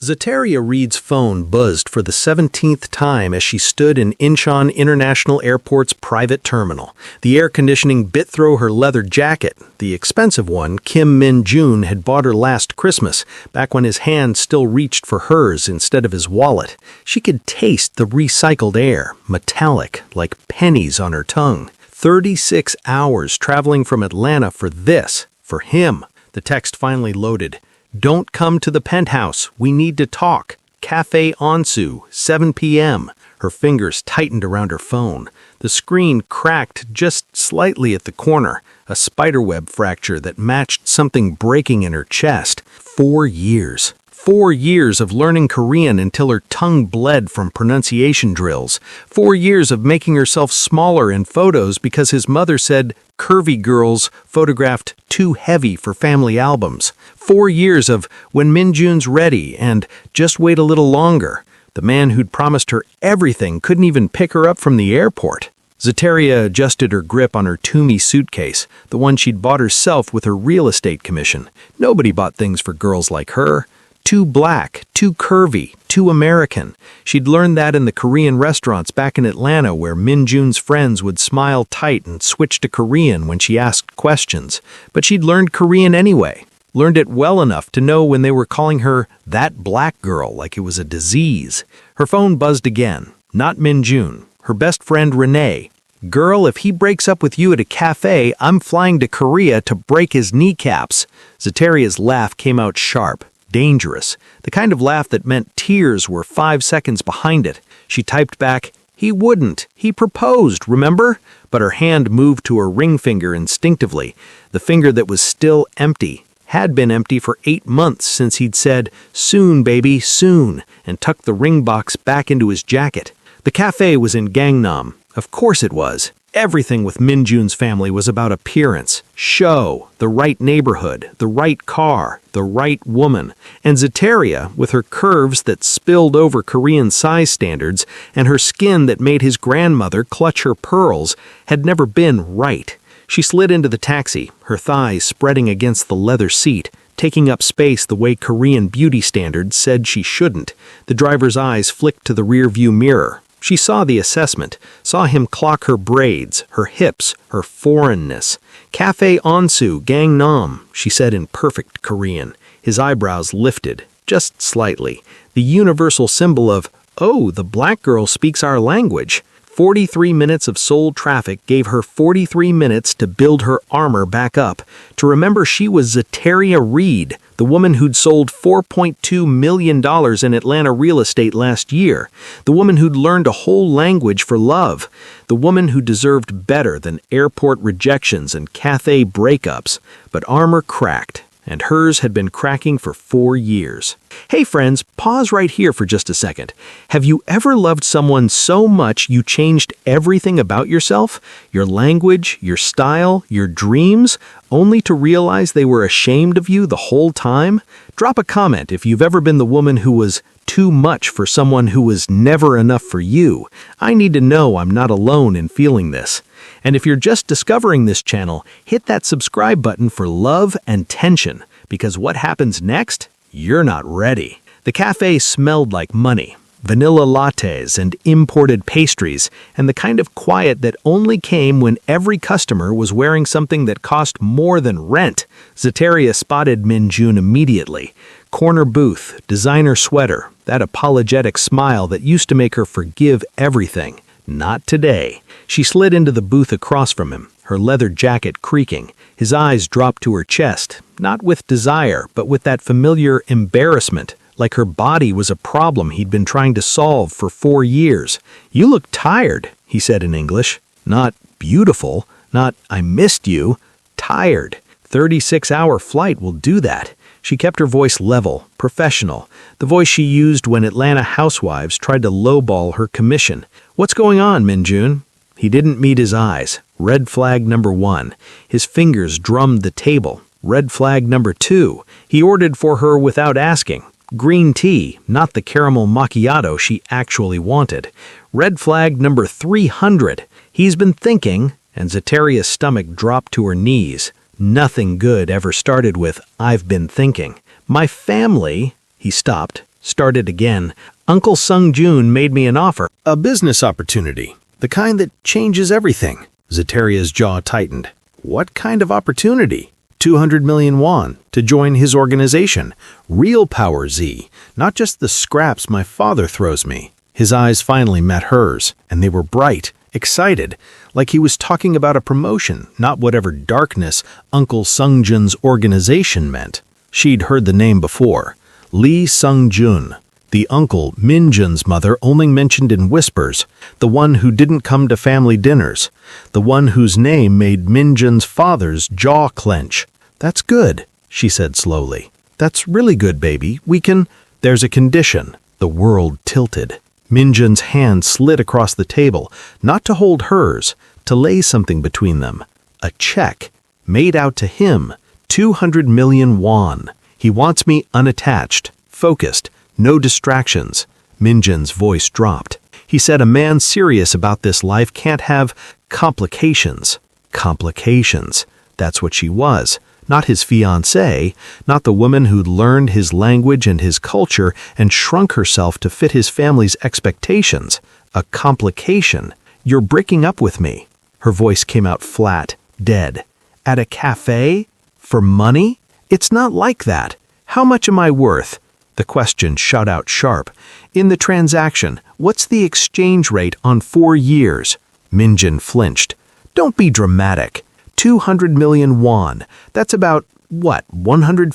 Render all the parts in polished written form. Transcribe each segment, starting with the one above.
Zeteria Reed's phone buzzed for the 17th time as she stood in Incheon International Airport's private terminal. The air conditioning bit through her leather jacket, the expensive one Kim Min-jun had bought her last Christmas, back when his hand still reached for hers instead of his wallet. She could taste the recycled air, metallic, like pennies on her tongue. 36 hours traveling from Atlanta for this, for him. The text finally loaded. "Don't come to the penthouse. We need to talk. Cafe Onsu, 7 p.m. Her fingers tightened around her phone. The screen cracked just slightly at the corner, a spiderweb fracture that matched something breaking in her chest. 4 years. 4 years of learning Korean until her tongue bled from pronunciation drills. 4 years of making herself smaller in photos because his mother said curvy girls photographed too heavy for family albums. 4 years of when Min-jun's ready and just wait a little longer. The man who'd promised her everything couldn't even pick her up from the airport. Zeteria adjusted her grip on her Toomey suitcase, the one she'd bought herself with her real estate commission. Nobody bought things for girls like her. Too black, too curvy, too American. She'd learned that in the Korean restaurants back in Atlanta where Min-jun's friends would smile tight and switch to Korean when she asked questions. But she'd learned Korean anyway. Learned it well enough to know when they were calling her that black girl like it was a disease. Her phone buzzed again. Not Min-jun. Her best friend Renee. "Girl, if he breaks up with you at a cafe, I'm flying to Korea to break his kneecaps." Zeteria's laugh came out sharp. Dangerous. The kind of laugh that meant tears were 5 seconds behind it. She typed back, "He wouldn't. He proposed, remember?" But her hand moved to her ring finger instinctively, the finger that was still empty. Had been empty for 8 months since he'd said, "Soon, baby, soon," and tucked the ring box back into his jacket. The cafe was in Gangnam. Of course it was. Everything with Min-jun's family was about appearance, show, the right neighborhood, the right car, the right woman. And Zeteria, with her curves that spilled over Korean size standards and her skin that made his grandmother clutch her pearls, had never been right. She slid into the taxi, her thighs spreading against the leather seat, taking up space the way Korean beauty standards said she shouldn't. The driver's eyes flicked to the rearview mirror. She saw the assessment, saw him clock her braids, her hips, her foreignness. "Cafe Onsu, Gangnam," she said in perfect Korean. His eyebrows lifted, just slightly. The universal symbol of, "Oh, the black girl speaks our language." 43 minutes of Seoul traffic gave her 43 minutes to build her armor back up, to remember she was Zeteria Reed, the woman who'd sold $4.2 million in Atlanta real estate last year, the woman who'd learned a whole language for love, the woman who deserved better than airport rejections and cafe breakups. But armor cracked, and hers had been cracking for 4 years. Hey friends, pause right here for just a second. Have you ever loved someone so much you changed everything about yourself? Your language, your style, your dreams, only to realize they were ashamed of you the whole time? Drop a comment if you've ever been the woman who was too much for someone who was never enough for you. I need to know I'm not alone in feeling this. And if you're just discovering this channel, hit that subscribe button for love and tension, because what happens next? You're not ready. The cafe smelled like money, vanilla lattes and imported pastries, and the kind of quiet that only came when every customer was wearing something that cost more than rent. Zeteria spotted Min-jun immediately. Corner booth, designer sweater, that apologetic smile that used to make her forgive everything. Not today. She slid into the booth across from him, her leather jacket creaking. His eyes dropped to her chest, not with desire, but with that familiar embarrassment, like her body was a problem he'd been trying to solve for 4 years. "You look tired," he said in English. Not beautiful, not "I missed you." Tired. 36-hour flight will do that. She kept her voice level, professional, the voice she used when Atlanta housewives tried to lowball her commission. "What's going on, Min-jun?" He didn't meet his eyes. Red flag number 1. His fingers drummed the table. Red flag number 2. He ordered for her without asking. Green tea, not the caramel macchiato she actually wanted. Red flag number 300. He's been thinking, and Zeteria's stomach dropped to her knees. Nothing good ever started with, "I've been thinking." "My family," he stopped. Started again. Uncle Sung-jun made me an offer. A business opportunity. The kind that changes everything. Zeteria's jaw tightened. What kind of opportunity? 200 million won to join his organization. Real power, Z. Not just the scraps my father throws me. His eyes finally met hers, and they were bright, excited, like he was talking about a promotion, not whatever darkness Uncle Sung-jun's organization meant. She'd heard the name before. Lee Sung-jun. The uncle, Min-jun's mother, only mentioned in whispers, the one who didn't come to family dinners, the one whose name made Min-jun's father's jaw clench. That's good, she said slowly. That's really good, baby. We can... There's a condition. The world tilted. Min-jun's hand slid across the table, not to hold hers, to lay something between them. A check, made out to him, 200 million won. He wants me unattached, focused, no distractions. Min-jun's voice dropped. He said a man serious about this life can't have complications. Complications. That's what she was. Not his fiancé, not the woman who'd learned his language and his culture and shrunk herself to fit his family's expectations. A complication. You're breaking up with me. Her voice came out flat, dead. At a cafe? For money? It's not like that. How much am I worth? The question shot out sharp. In the transaction, what's the exchange rate on 4 years? Min-jun flinched. Don't be dramatic. 200 million won. That's about, what, $150,000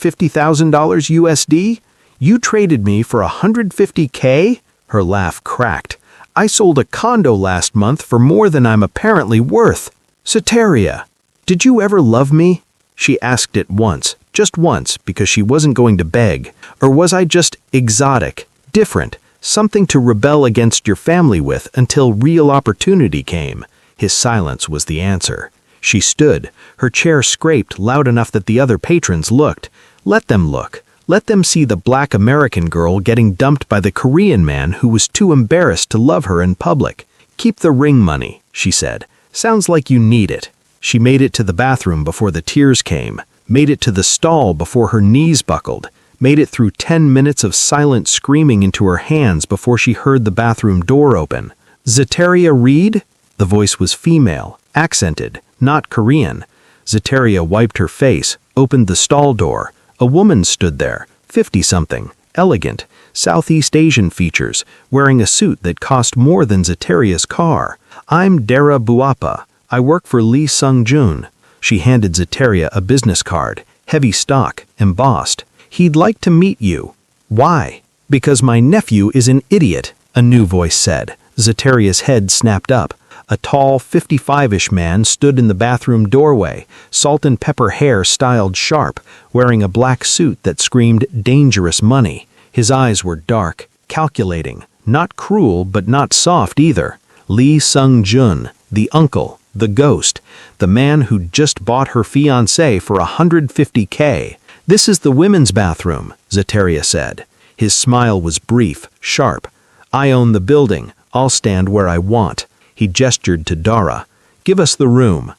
USD? You traded me for $150K? Her laugh cracked. I sold a condo last month for more than I'm apparently worth. Zeteria, did you ever love me? She asked it once, just once, because she wasn't going to beg. Or was I just exotic, different, something to rebel against your family with until real opportunity came? His silence was the answer. She stood, her chair scraped loud enough that the other patrons looked. Let them look. Let them see the black American girl getting dumped by the Korean man who was too embarrassed to love her in public. Keep the ring money, she said. Sounds like you need it. She made it to the bathroom before the tears came, made it to the stall before her knees buckled, made it through 10 minutes of silent screaming into her hands before she heard the bathroom door open. Zeteria Reed? The voice was female, accented, not Korean. Zeteria wiped her face, opened the stall door. A woman stood there, 50-something, elegant, Southeast Asian features, wearing a suit that cost more than Zeteria's car. I'm Dara Buapa. I work for Lee Sung-jun. She handed Zeteria a business card, heavy stock, embossed. He'd like to meet you. Why? Because my nephew is an idiot, a new voice said. Zeteria's head snapped up. A tall, 55-ish man stood in the bathroom doorway, salt and pepper hair styled sharp, wearing a black suit that screamed dangerous money. His eyes were dark, calculating, not cruel but not soft either. Lee Sung-jun, the uncle, the ghost, the man who'd just bought her fiancé for $150K. This is the women's bathroom, Zeteria said. His smile was brief, sharp. I own the building. I'll stand where I want. He gestured to Dara. Give us the room.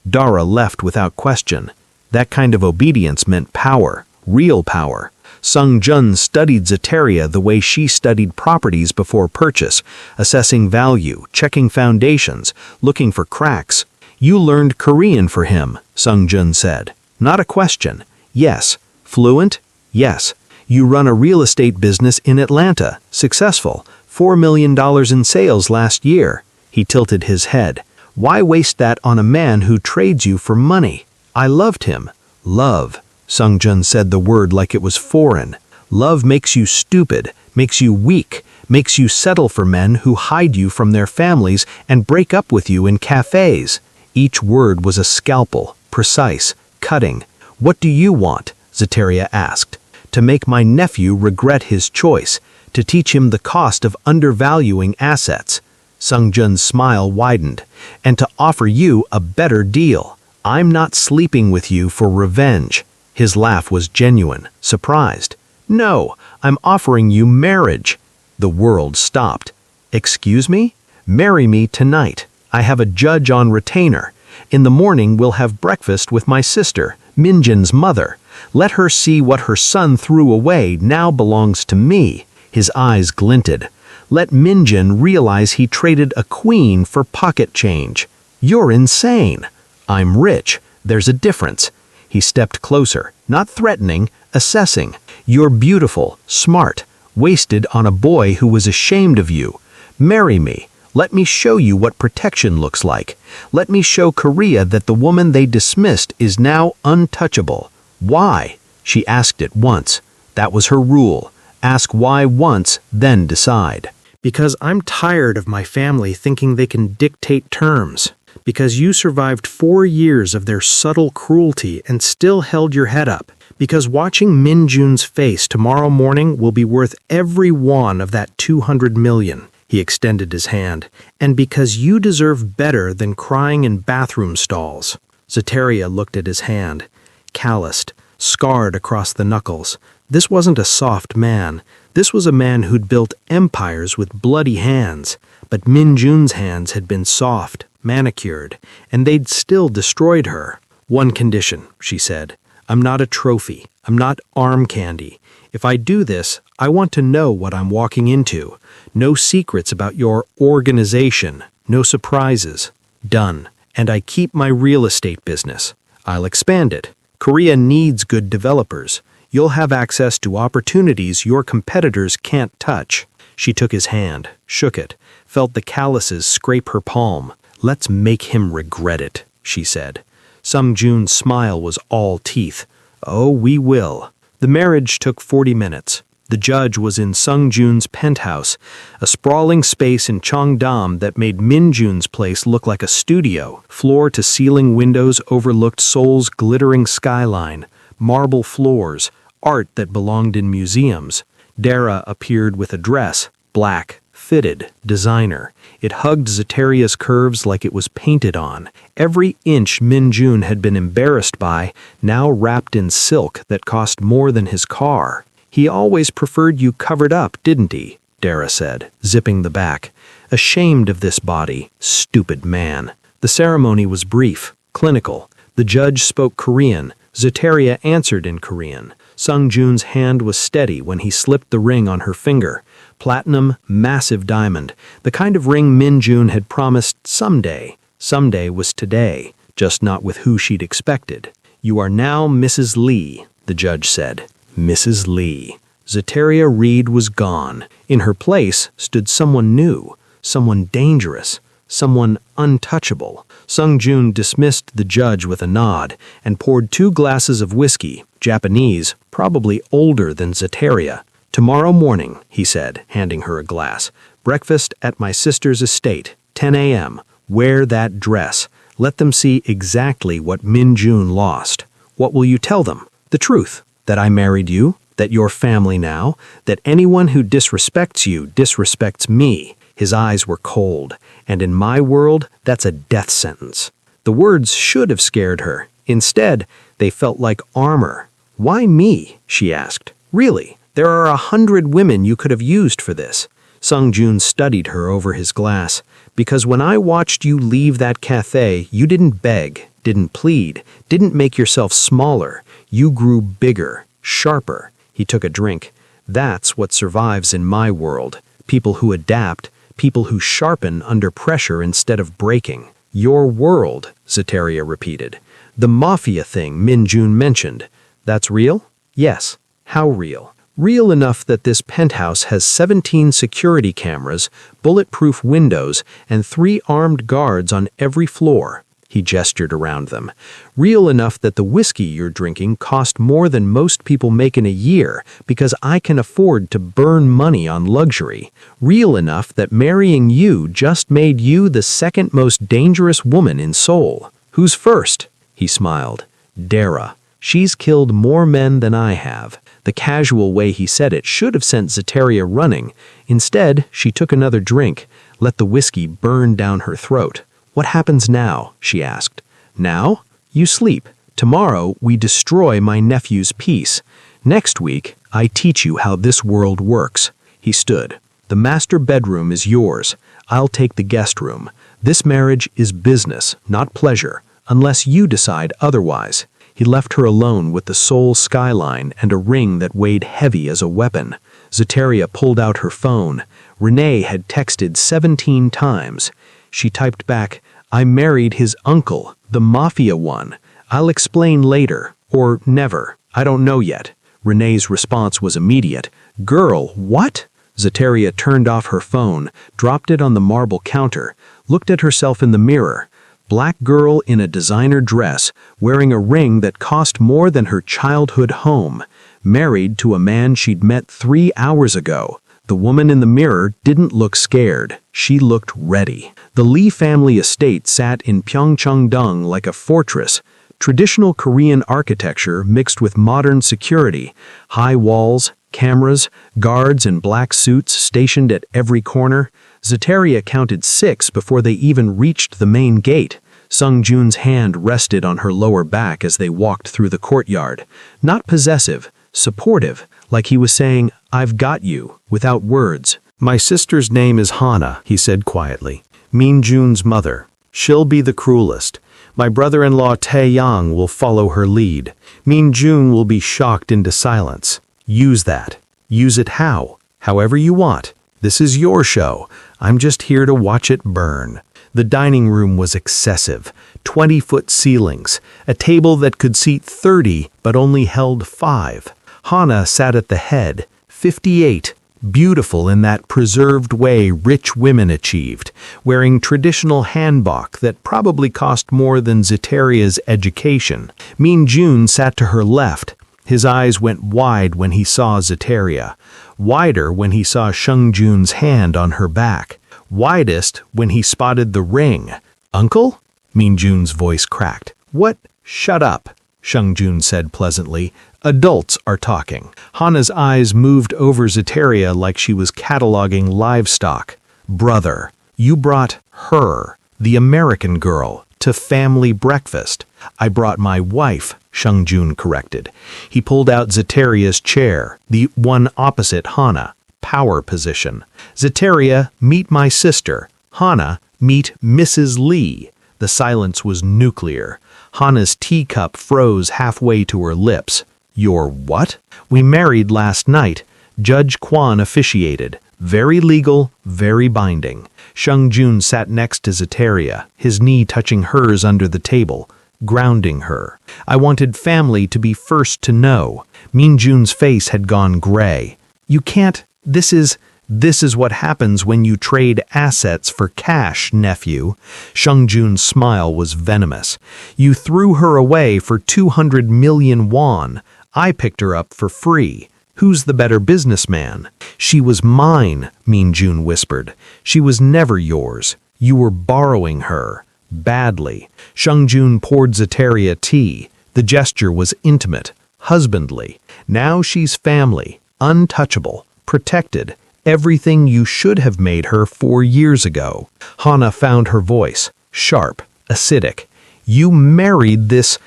Dara left without question. That kind of obedience meant power, real power. Sung-jun studied Zeteria the way she studied properties before purchase, assessing value, checking foundations, looking for cracks. You learned Korean for him, Sung-jun said. Not a question. Yes. Fluent? Yes. You run a real estate business in Atlanta, successful, $4 million in sales last year. He tilted his head. Why waste that on a man who trades you for money? I loved him. Love. Sung-jun said the word like it was foreign. Love makes you stupid, makes you weak, makes you settle for men who hide you from their families and break up with you in cafes. Each word was a scalpel, precise, cutting. What do you want? Zeteria asked. To make my nephew regret his choice, to teach him the cost of undervaluing assets. Sung-jun's smile widened. And to offer you a better deal. I'm not sleeping with you for revenge. His laugh was genuine, surprised. No, I'm offering you marriage. The world stopped. Excuse me? Marry me tonight. I have a judge on retainer. In the morning we'll have breakfast with my sister, Min-jun's mother. Let her see what her son threw away now belongs to me. His eyes glinted. Let Minjun realize he traded a queen for pocket change. You're insane. I'm rich. There's a difference. He stepped closer, not threatening, assessing. You're beautiful, smart, wasted on a boy who was ashamed of you. Marry me. Let me show you what protection looks like. Let me show Korea that the woman they dismissed is now untouchable. Why? She asked it once. That was her rule. Ask why once, then decide. Because I'm tired of my family thinking they can dictate terms. Because you survived 4 years of their subtle cruelty and still held your head up. Because watching Minjun's face tomorrow morning will be worth every won of that 200 million. He extended his hand. And because you deserve better than crying in bathroom stalls. Zeteria looked at his hand. Calloused, scarred across the knuckles. This wasn't a soft man. This was a man who'd built empires with bloody hands. But Minjun's hands had been soft, manicured, and they'd still destroyed her. One condition, she said. I'm not a trophy. I'm not arm candy. If I do this, I want to know what I'm walking into. No secrets about your organization. No surprises. Done. And I keep my real estate business. I'll expand it. Korea needs good developers. You'll have access to opportunities your competitors can't touch. She took his hand, shook it, felt the calluses scrape her palm. Let's make him regret it, she said. Sung Jun's smile was all teeth. Oh, we will. The marriage took 40 minutes. The judge was in Sung Jun's penthouse, a sprawling space in Cheongdam that made Minjun's place look like a studio. Floor-to-ceiling windows overlooked Seoul's glittering skyline, marble floors, art that belonged in museums. Dara appeared with a dress, black, fitted, designer. It hugged Zeteria's curves like it was painted on. Every inch Minjun had been embarrassed by, now wrapped in silk that cost more than his car. He always preferred you covered up, didn't he? Dara said, zipping the back. Ashamed of this body, stupid man. The ceremony was brief, clinical. The judge spoke Korean. Zeteria answered in Korean. Sung Jun's hand was steady when he slipped the ring on her finger. Platinum, massive diamond, the kind of ring Minjun had promised someday. Someday was today, just not with who she'd expected. You are now Mrs. Lee, the judge said. Mrs. Lee. Zeteria Reed was gone. In her place stood someone new, someone dangerous, someone untouchable. Sung Jun dismissed the judge with a nod and poured 2 glasses of whiskey, Japanese, probably older than Zeteria. Tomorrow morning, he said, handing her a glass. Breakfast at my sister's estate, 10 a.m. Wear that dress. Let them see exactly what Minjun lost. What will you tell them? The truth. That I married you, that you're family now, that anyone who disrespects you disrespects me. His eyes were cold, and in my world, that's a death sentence. The words should have scared her. Instead, they felt like armor. Why me? She asked. Really, there are 100 women you could have used for this. Sung Jun studied her over his glass. Because when I watched you leave that cafe, you didn't beg, didn't plead, didn't make yourself smaller. You grew bigger, sharper. He took a drink. That's what survives in my world. People who adapt, people who sharpen under pressure instead of breaking. Your world, Zeteria repeated. The Mafia thing Minjun mentioned. That's real? Yes. How real? Real enough that this penthouse has 17 security cameras, bulletproof windows, and 3 armed guards on every floor. He gestured around them. Real enough that the whiskey you're drinking cost more than most people make in a year because I can afford to burn money on luxury. Real enough that marrying you just made you the second most dangerous woman in Seoul. Who's first? He smiled. Dara. She's killed more men than I have. The casual way he said it should have sent Zeteria running. Instead, she took another drink, let the whiskey burn down her throat. What happens now? She asked. Now? You sleep. Tomorrow, we destroy my nephew's peace. Next week, I teach you how this world works. He stood. The master bedroom is yours. I'll take the guest room. This marriage is business, not pleasure, unless you decide otherwise. He left her alone with the Seoul skyline and a ring that weighed heavy as a weapon. Zeteria pulled out her phone. Renee had texted 17 times. She typed back, "I married his uncle, the Mafia one. I'll explain later, or never. I don't know yet." Renee's response was immediate. "Girl, what?" Zeteria turned off her phone, dropped it on the marble counter, looked at herself in the mirror. Black girl in a designer dress, wearing a ring that cost more than her childhood home, married to a man she'd met 3 hours ago. The woman in the mirror didn't look scared. She looked ready. The Lee family estate sat in Pyeongchang-dong like a fortress. Traditional Korean architecture mixed with modern security, high walls, cameras, guards in black suits stationed at every corner. Zeteria counted 6 before they even reached the main gate. Sung-jun's hand rested on her lower back as they walked through the courtyard. Not possessive, supportive, like he was saying, "I've got you," without words. "My sister's name is Hana," he said quietly. "Min-jun's mother. She'll be the cruelest. My brother-in-law Tae-yang will follow her lead. Min-jun will be shocked into silence. Use that. Use it how? However you want. This is your show. I'm just here to watch it burn." The dining room was excessive. 20-foot ceilings. A table that could seat 30 but only held 5. Hana sat at the head, 58, beautiful in that preserved way rich women achieved, wearing traditional hanbok that probably cost more than Zeteria's education. Min-jun sat to her left. His eyes went wide when he saw Zeteria, wider when he saw Sung-jun's hand on her back, widest when he spotted the ring. "Uncle?" Min-jun's voice cracked. "What? Shut up," Sung-jun said pleasantly. "Adults are talking." Hana's eyes moved over Zeteria like she was cataloging livestock. "Brother, you brought her, the American girl, to family breakfast." "I brought my wife," Sung-jun corrected. He pulled out Zeteria's chair, the one opposite Hana, power position. "Zeteria, meet my sister. Hana, meet Mrs. Lee." The silence was nuclear. Hana's teacup froze halfway to her lips. "Your what?" "We married last night. Judge Kwan officiated. Very legal, very binding." Sung-jun sat next to Zeteria, his knee touching hers under the table, grounding her. "I wanted family to be first to know." Min-jun's face had gone gray. "You can't. This is what happens when you trade assets for cash, nephew." Sung-jun's smile was venomous. "You threw her away for 200 million won. I picked her up for free. Who's the better businessman?" "She was mine," Min-jun whispered. "She was never yours. You were borrowing her. Badly." Sung-jun poured Zeteria tea. The gesture was intimate, husbandly. "Now she's family, untouchable, protected. Everything you should have made her 4 years ago." Hana found her voice, sharp, acidic. "You married this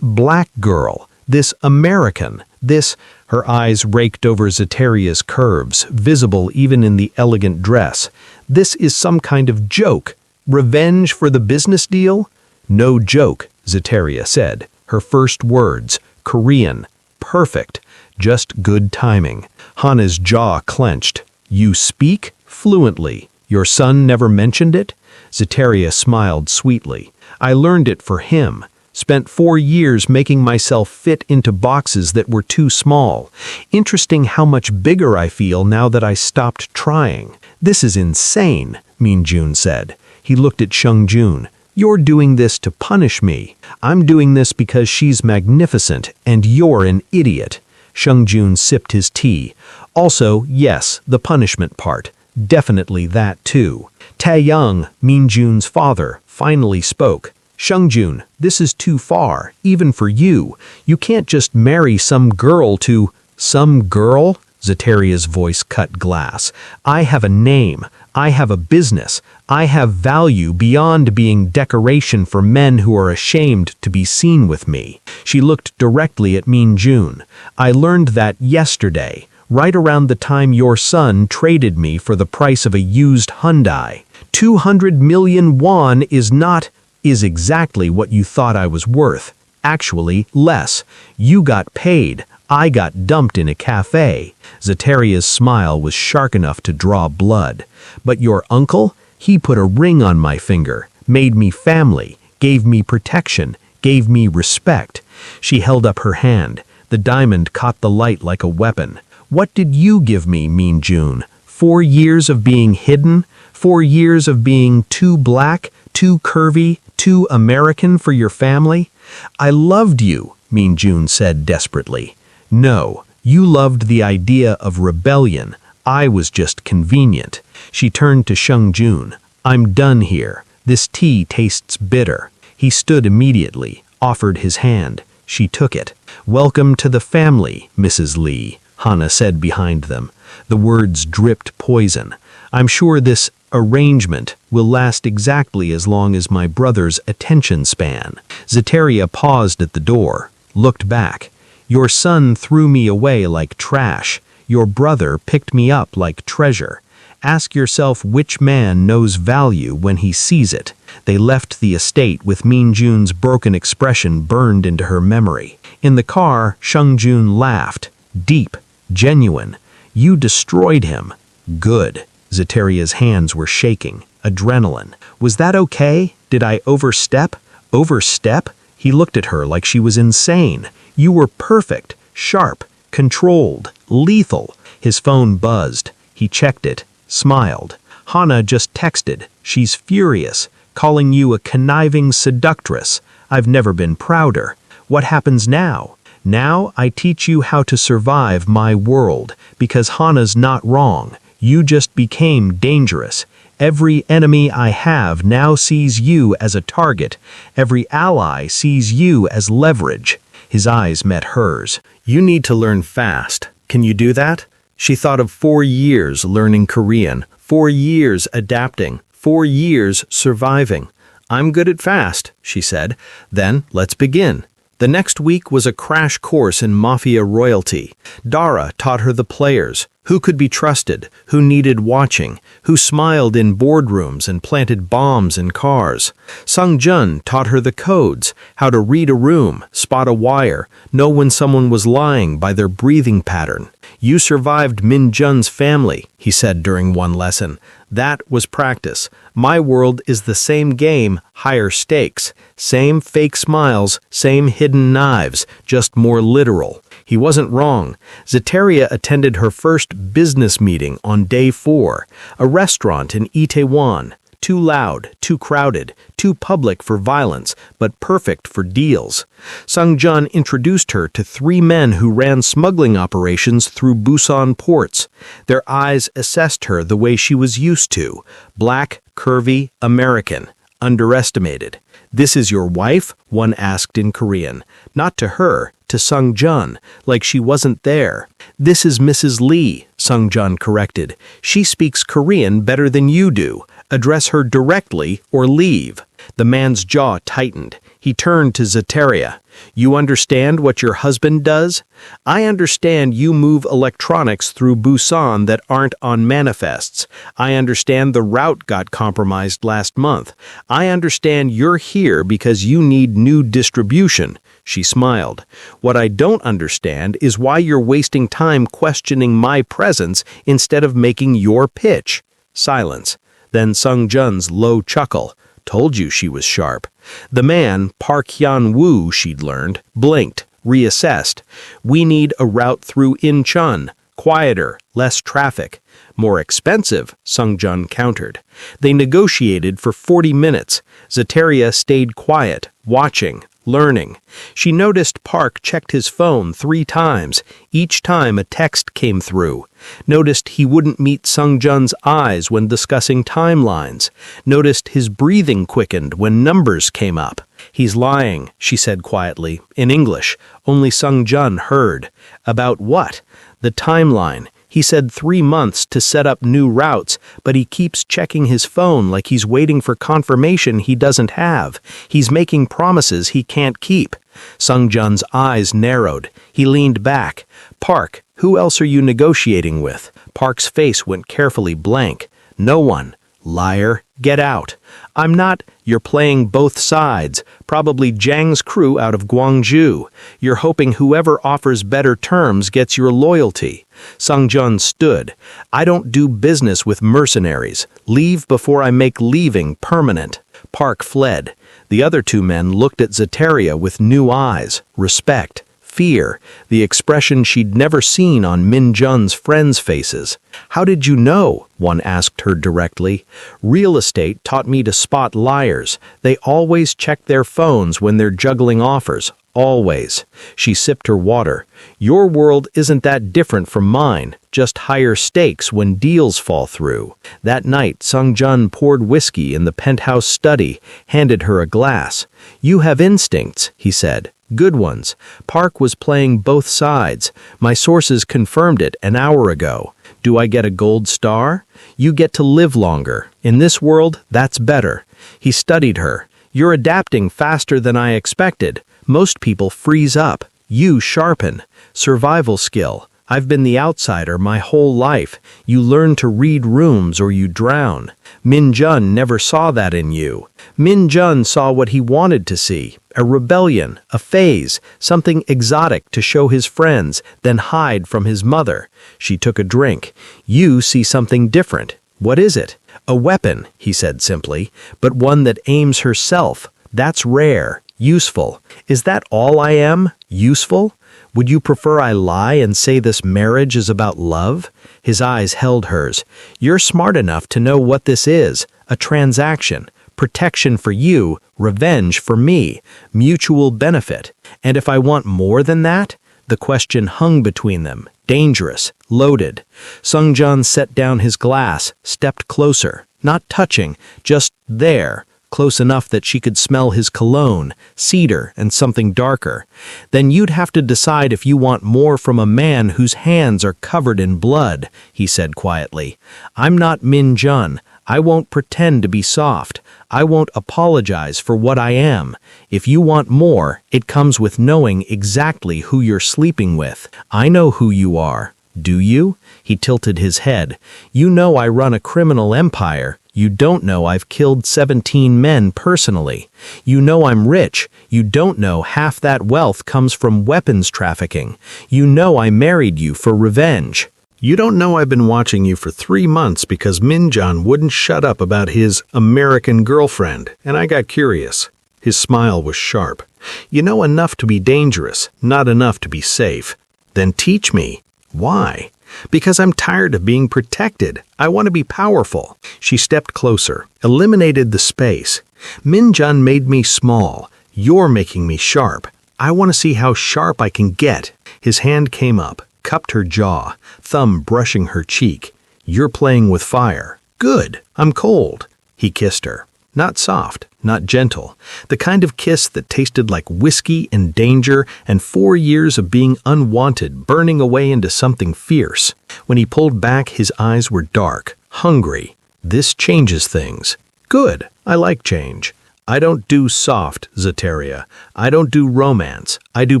black girl, this American, this—" Her eyes raked over Zeteria's curves, visible even in the elegant dress. "This is some kind of joke. Revenge for the business deal?" "No joke," Zeteria said. Her first words, Korean, perfect, just good timing. Hana's jaw clenched. "You speak fluently. Your son never mentioned it?" Zeteria smiled sweetly. "I learned it for him. Spent 4 years making myself fit into boxes that were too small. Interesting how much bigger I feel now that I stopped trying." "This is insane," Min-jun said. He looked at Sung-jun. "You're doing this to punish me. I'm doing this because she's magnificent and you're an idiot." Sung-jun sipped his tea. "Also, yes, the punishment part. Definitely that too." Tae-young, Min-jun's father, finally spoke. "Sung-jun, this is too far, even for you. You can't just marry some girl to—" "Some girl?" Zeteria's voice cut glass. "I have a name. I have a business. I have value beyond being decoration for men who are ashamed to be seen with me." She looked directly at Min-jun. "I learned that yesterday, right around the time your son traded me for the price of a used Hyundai. 200 million won is exactly what you thought I was worth. Actually, less. You got paid. I got dumped in a cafe. Zeteria's smile was sharp enough to draw blood. But your uncle? He put a ring on my finger, made me family, gave me protection, gave me respect. She held up her hand. The diamond caught the light like a weapon. What did you give me, Mean June? 4 years of being hidden? 4 years of being too black, too curvy, too American for your family? I loved you, Mean June said desperately. No, you loved the idea of rebellion. I was just convenient. She turned to Sheng Jun. I'm done here. This tea tastes bitter. He stood immediately, offered his hand. She took it. Welcome to the family, Mrs. Lee, Hannah said behind them. The words dripped poison. I'm sure this arrangement will last exactly as long as my brother's attention span. Zeteria paused at the door, looked back. Your son threw me away like trash. Your brother picked me up like treasure. Ask yourself which man knows value when he sees it. They left the estate with Mean Jun's broken expression burned into her memory. In the car, Sheng Jun laughed. Deep, genuine. You destroyed him. Good. Zeteria's hands were shaking. Adrenaline. Was that okay? Did I overstep? Overstep? He looked at her like she was insane. You were perfect, sharp, controlled, lethal. His phone buzzed. He checked it, smiled. Hannah just texted. She's furious, calling you a conniving seductress. I've never been prouder. What happens now? Now I teach you how to survive my world, because Hannah's not wrong. You just became dangerous. Every enemy I have now sees you as a target. Every ally sees you as leverage. His eyes met hers. You need to learn fast. Can you do that? She thought of 4 years learning Korean, 4 years adapting, 4 years surviving. I'm good at fast, she said. Then let's begin. The next week was a crash course in Mafia royalty. Dara taught her the players, who could be trusted, who needed watching, who smiled in boardrooms and planted bombs in cars. Sung Jun taught her the codes, how to read a room, spot a wire, know when someone was lying by their breathing pattern. You survived Min Jun's family, he said during one lesson. That was practice. My world is the same game, higher stakes. Same fake smiles, same hidden knives, just more literal. He wasn't wrong. Zeteria attended her first business meeting on day 4, a restaurant in Itaewon. Too loud, too crowded, too public for violence, but perfect for deals. Sung Jun introduced her to 3 men who ran smuggling operations through Busan ports. Their eyes assessed her the way she was used to. Black, curvy, American. Underestimated. This is your wife? One asked in Korean. Not to her, to Sung Jun, like she wasn't there. This is Mrs. Lee, Sung Jun corrected. She speaks Korean better than you do. Address her directly or leave. The man's jaw tightened. He turned to Zeteria. You understand what your husband does? I understand you move electronics through Busan that aren't on manifests. I understand the route got compromised last month. I understand you're here because you need new distribution. She smiled. What I don't understand is why you're wasting time questioning my presence instead of making your pitch. Silence. Then Sung Jun's low chuckle. Told you she was sharp. The man, Park Hyun-woo, she'd learned, blinked, reassessed. We need a route through Incheon. Quieter, less traffic. More expensive, Sung Jun countered. They negotiated for 40 minutes. Zeteria stayed quiet, watching, learning. She noticed Park checked his phone 3 times, each time a text came through. Noticed he wouldn't meet Sung Jun's eyes when discussing timelines. Noticed his breathing quickened when numbers came up. He's lying, she said quietly, in English. Only Sung Jun heard. About what? The timeline. He said 3 months to set up new routes, but he keeps checking his phone like he's waiting for confirmation he doesn't have. He's making promises he can't keep. Sung Jun's eyes narrowed. He leaned back. Park, who else are you negotiating with? Park's face went carefully blank. No one. Liar, get out. I'm not. You're playing both sides, probably Jiang's crew out of Guangzhou. You're hoping whoever offers better terms gets your loyalty. Sung Jun stood. I don't do business with mercenaries. Leave before I make leaving permanent. Park fled. The other two men looked at Zeteria with new eyes, respect, fear, the expression she'd never seen on Min Jun's friends' faces. How did you know? One asked her directly. Real estate taught me to spot liars. They always check their phones when they're juggling offers. Always. She sipped her water. Your world isn't that different from mine, just higher stakes when deals fall through. That night, Sung Jun poured whiskey in the penthouse study, handed her a glass. You have instincts, he said. Good ones. Park was playing both sides. My sources confirmed it an hour ago. Do I get a gold star? You get to live longer. In this world, that's better. He studied her. You're adapting faster than I expected. Most people freeze up. You sharpen. Survival skill. I've been the outsider my whole life. You learn to read rooms or you drown. Min Jun never saw that in you. Min Jun saw what he wanted to see. A rebellion, a phase, something exotic to show his friends, then hide from his mother. She took a drink. You see something different. What is it? A weapon, he said simply, but one that aims herself. That's rare, useful. Is that all I am? Useful? Would you prefer I lie and say this marriage is about love? His eyes held hers. You're smart enough to know what this is. A transaction. Protection for you, revenge for me, mutual benefit. And if I want more than that? The question hung between them, dangerous, loaded. Sung Jun set down his glass, stepped closer, not touching, just there, close enough that she could smell his cologne, cedar, and something darker. Then you'd have to decide if you want more from a man whose hands are covered in blood, he said quietly. I'm not Min Jun. I won't pretend to be soft. I won't apologize for what I am. If you want more, it comes with knowing exactly who you're sleeping with. I know who you are. Do you? He tilted his head. You know I run a criminal empire. You don't know I've killed 17 men personally. You know I'm rich. You don't know half that wealth comes from weapons trafficking. You know I married you for revenge. You don't know I've been watching you for 3 months because Min Jun wouldn't shut up about his American girlfriend, and I got curious. His smile was sharp. You know enough to be dangerous, not enough to be safe. Then teach me. Why? Because I'm tired of being protected. I want to be powerful. She stepped closer, eliminated the space. Min Jun made me small. You're making me sharp. I want to see how sharp I can get. His hand came up, cupped her jaw, thumb brushing her cheek. You're playing with fire. Good. I'm cold. He kissed her. Not soft, not gentle. The kind of kiss that tasted like whiskey and danger and 4 years of being unwanted burning away into something fierce. When he pulled back, his eyes were dark, hungry. This changes things. Good. I like change. I don't do soft, Zeteria. I don't do romance. I do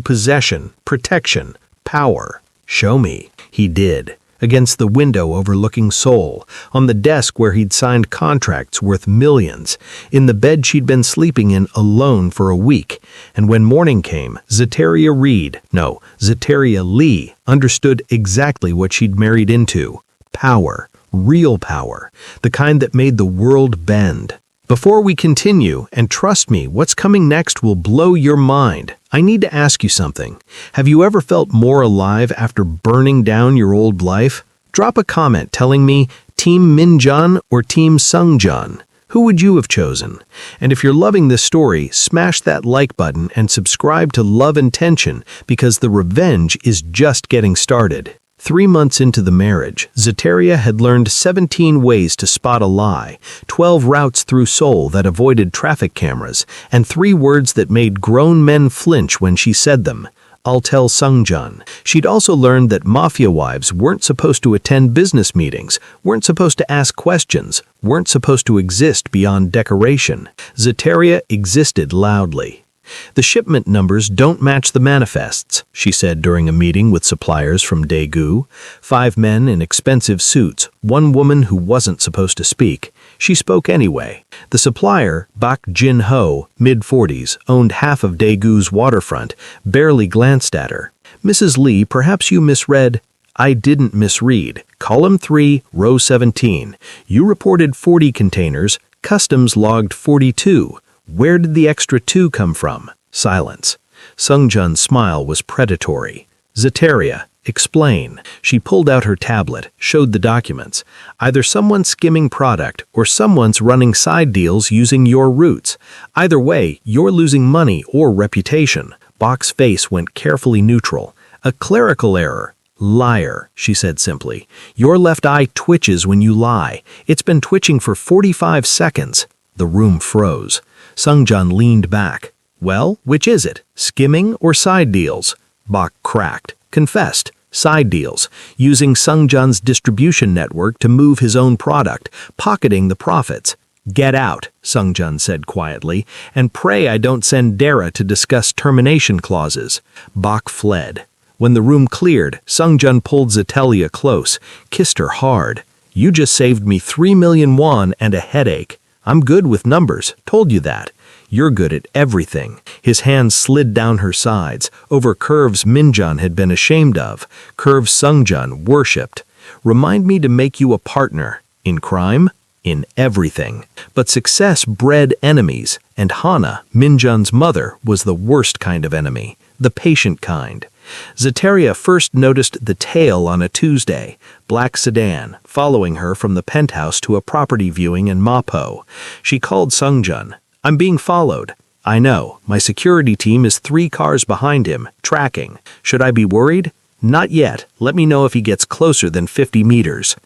possession, protection, power. Show me. He did. Against the window overlooking Seoul, on the desk where he'd signed contracts worth millions, in the bed she'd been sleeping in alone for a week. And when morning came, Zeteria Lee understood exactly what she'd married into. Power. Real power. The kind that made the world bend. Before we continue, and trust me, what's coming next will blow your mind. I need to ask you something. Have you ever felt more alive after burning down your old life? Drop a comment telling me Team Min Jun or Team Sung Jun. Who would you have chosen? And if you're loving this story, smash that like button and subscribe to Love and Tension because the revenge is just getting started. 3 months into the marriage, Zeteria had learned 17 ways to spot a lie, 12 routes through Seoul that avoided traffic cameras, and 3 words that made grown men flinch when she said them. I'll tell Sung Jun. She'd also learned that Mafia wives weren't supposed to attend business meetings, weren't supposed to ask questions, weren't supposed to exist beyond decoration. Zeteria existed loudly. The shipment numbers don't match the manifests, she said during a meeting with suppliers from Daegu. 5 men in expensive suits, 1 woman who wasn't supposed to speak. She spoke anyway. The supplier, Bak Jin-ho, mid-40s, owned half of Daegu's waterfront, barely glanced at her. Mrs. Lee, perhaps you misread. I didn't misread. Column 3, row 17. You reported 40 containers. Customs logged 42. Where did the extra 2 come from? Silence. Sungjun's smile was predatory. Zeteria, explain. She pulled out her tablet, showed the documents. Either someone's skimming product or someone's running side deals using your routes. Either way, you're losing money or reputation. Bak's face went carefully neutral. A clerical error. Liar, she said simply. Your left eye twitches when you lie. It's been twitching for 45 seconds. The room froze. Sungjun leaned back. Well, which is it? Skimming or side deals? Bak cracked. Confessed. Side deals. Using Sungjun's distribution network to move his own product, pocketing the profits. Get out, Sungjun said quietly, and pray I don't send Dara to discuss termination clauses. Bak fled. When the room cleared, Sungjun pulled Zetelia close, kissed her hard. You just saved me 3 million won and a headache. I'm good with numbers, told you that. You're good at everything. His hands slid down her sides, over curves Minjun had been ashamed of, curves Sungjun worshipped. Remind me to make you a partner. In crime? In everything. But success bred enemies, and Hana, Minjun's mother, was the worst kind of enemy, the patient kind. Zeteria first noticed the tail on a Tuesday, black sedan, following her from the penthouse to a property viewing in Mapo. She called Sungjun. I'm being followed. I know. My security team is 3 cars behind him, tracking. Should I be worried? Not yet. Let me know if he gets closer than 50 meters.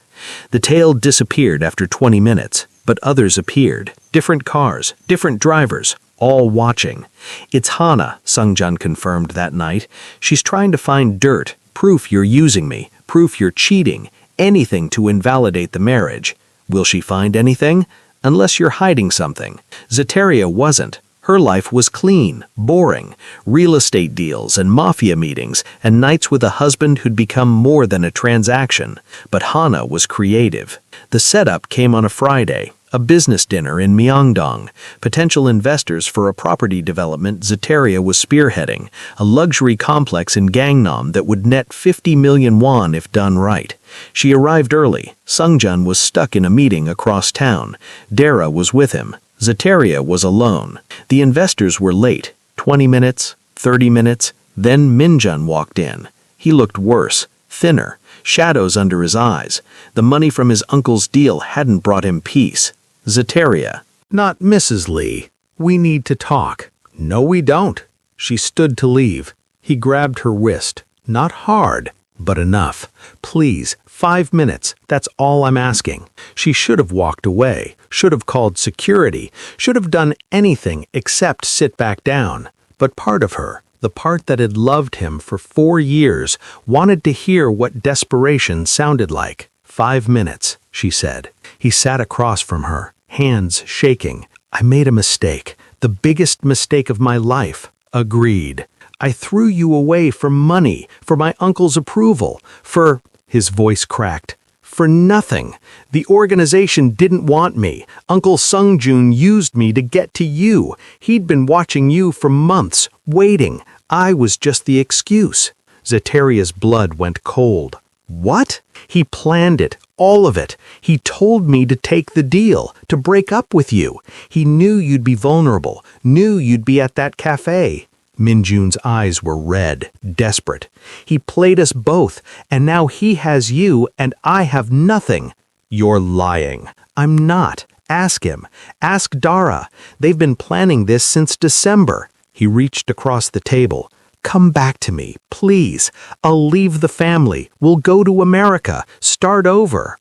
The tail disappeared after 20 minutes, but others appeared. Different cars, different drivers, all watching. It's Hana, Sungjun confirmed that night. She's trying to find dirt, proof you're using me, proof you're cheating, anything to invalidate the marriage. Will she find anything? Unless you're hiding something. Zeteria wasn't. Her life was clean, boring. Real estate deals and mafia meetings and nights with a husband who'd become more than a transaction. But Hana was creative. The setup came on a Friday. A business dinner in Myeongdong, potential investors for a property development Zeteria was spearheading, a luxury complex in Gangnam that would net 50 million won if done right. She arrived early. Sungjun was stuck in a meeting across town. Dara was with him. Zeteria was alone. The investors were late. 20 minutes, 30 minutes. Then Minjun walked in. He looked worse, thinner, shadows under his eyes. The money from his uncle's deal hadn't brought him peace. Zeteria. Not Mrs. Lee. We need to talk. No, we don't. She stood to leave. He grabbed her wrist. Not hard, but enough. Please, 5 minutes. That's all I'm asking. She should have walked away, should have called security, should have done anything except sit back down. But part of her, the part that had loved him for 4 years, wanted to hear what desperation sounded like. 5 minutes, she said. He sat across from her, hands shaking. I made a mistake, the biggest mistake of my life. Agreed. I threw you away for money, for my uncle's approval, for... His voice cracked. For nothing. The organization didn't want me. Uncle Sungjun used me to get to you. He'd been watching you for months, waiting. I was just the excuse. Zeteria's blood went cold. What? He planned it, all of it. He told me to take the deal, to break up with you. He knew you'd be vulnerable, knew you'd be at that cafe. Minjun's eyes were red, desperate. He played us both, and now he has you, and I have nothing. You're lying. I'm not. Ask him. Ask Dara. They've been planning this since December. He reached across the table. Come back to me, please. I'll leave the family. We'll go to America. Start over.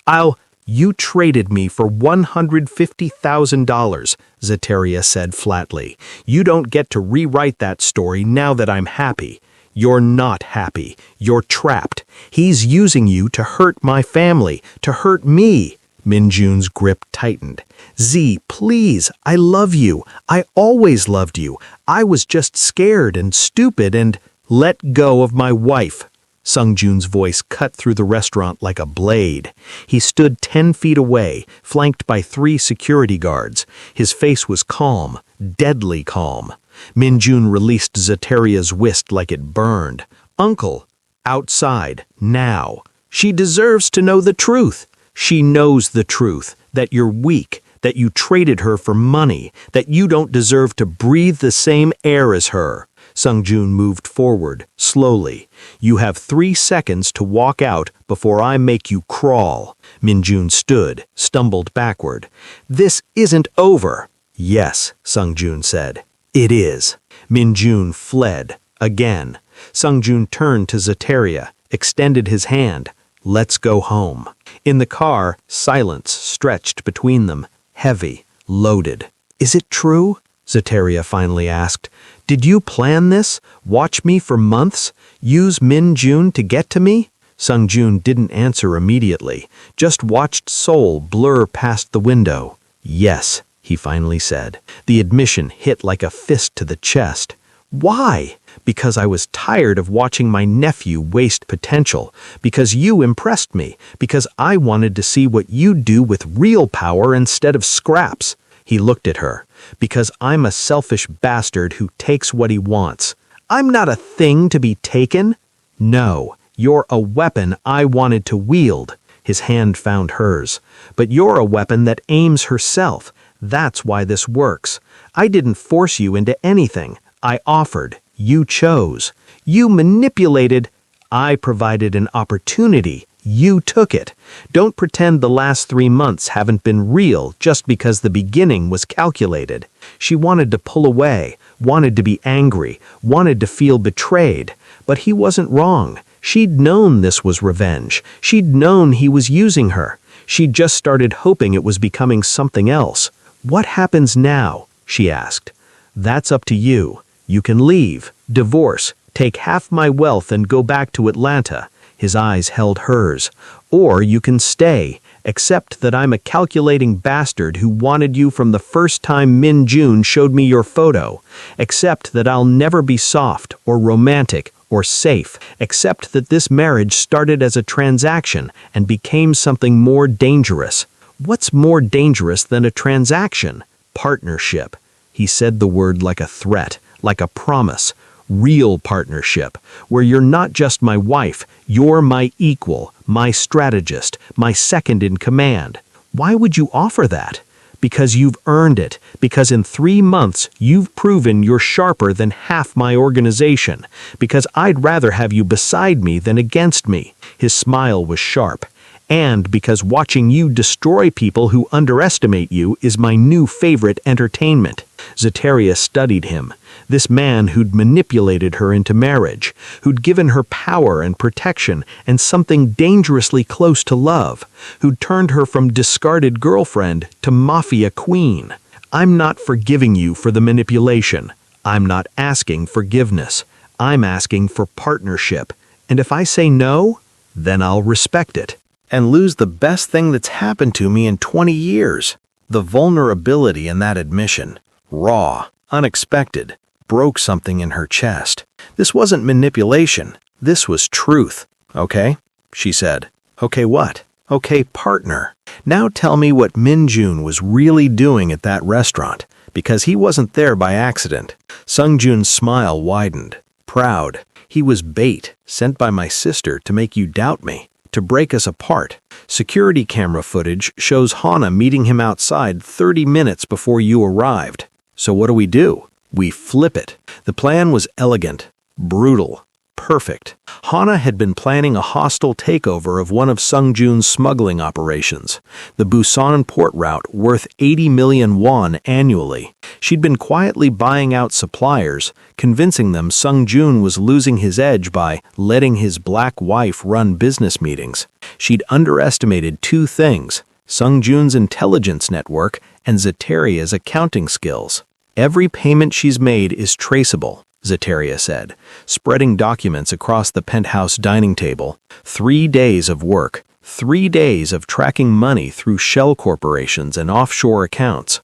You traded me for $150,000, Zeteria said flatly. You don't get to rewrite that story now that I'm happy. You're not happy. You're trapped. He's using you to hurt my family, to hurt me. Minjun's grip tightened. Z, please, I love you. I always loved you. I was just scared and stupid and— Let go of my wife. Sungjun's voice cut through the restaurant like a blade. He stood 10 feet away, flanked by 3 security guards. His face was calm, deadly calm. Minjun released Zeteria's wrist like it burned. Uncle, outside, now. She deserves to know the truth. She knows the truth, that you're weak, that you traded her for money, that you don't deserve to breathe the same air as her. Sungjun moved forward, slowly. You have 3 seconds to walk out before I make you crawl. Minjun stood, stumbled backward. This isn't over. Yes, Sungjun said. It is. Minjun fled, again. Sungjun turned to Zeteria, extended his hand. Let's go home. In the car, silence stretched between them, heavy, loaded. Is it true? Zeteria finally asked. Did you plan this? Watch me for months? Use Minjun to get to me? Sungjun didn't answer immediately, just watched Seoul blur past the window. Yes, he finally said. The admission hit like a fist to the chest. Why? Because I was tired of watching my nephew waste potential. Because you impressed me. Because I wanted to see what you'd do with real power instead of scraps. He looked at her. Because I'm a selfish bastard who takes what he wants. I'm not a thing to be taken. No, you're a weapon I wanted to wield. His hand found hers. But you're a weapon that aims herself. That's why this works. I didn't force you into anything. I offered. You chose. You manipulated. I provided an opportunity. You took it. Don't pretend the last 3 months haven't been real just because the beginning was calculated. She wanted to pull away, wanted to be angry, wanted to feel betrayed. But he wasn't wrong. She'd known this was revenge. She'd known he was using her. She'd just started hoping it was becoming something else. What happens now? She asked. That's up to you. You can leave, divorce, take half my wealth and go back to Atlanta. His eyes held hers. Or you can stay, accept that I'm a calculating bastard who wanted you from the first time Minjun showed me your photo. Accept that I'll never be soft or romantic or safe. Accept that this marriage started as a transaction and became something more dangerous. What's more dangerous than a transaction? Partnership. He said the word like a threat, like a promise. Real partnership, where you're not just my wife, you're my equal, my strategist, my second in command. Why would you offer that? Because you've earned it, because in 3 months you've proven you're sharper than half my organization, because I'd rather have you beside me than against me. His smile was sharp. And because watching you destroy people who underestimate you is my new favorite entertainment. Zeteria studied him. This man who'd manipulated her into marriage, who'd given her power and protection and something dangerously close to love, who'd turned her from discarded girlfriend to Mafia queen. I'm not forgiving you for the manipulation. I'm not asking forgiveness. I'm asking for partnership. And if I say no, then I'll respect it. And lose the best thing that's happened to me in 20 years. The vulnerability in that admission, raw, unexpected, broke something in her chest. This wasn't manipulation. This was truth. Okay, she said. Okay, what? Okay, partner. Now tell me what Minjun was really doing at that restaurant, because he wasn't there by accident. Sungjun's smile widened. Proud. He was bait, sent by my sister to make you doubt me. To break us apart. Security camera footage shows Hana meeting him outside 30 minutes before you arrived. So what do? We flip it. The plan was elegant, brutal, perfect. Hana had been planning a hostile takeover of one of Sungjun's smuggling operations, the Busan port route worth 80 million won annually. She'd been quietly buying out suppliers, convincing them Sungjun was losing his edge by letting his black wife run business meetings. She'd underestimated 2 things, Sungjun's intelligence network and Zeteria's accounting skills. Every payment she's made is traceable, Zeteria said, spreading documents across the penthouse dining table. 3 days of work, 3 days of tracking money through shell corporations and offshore accounts.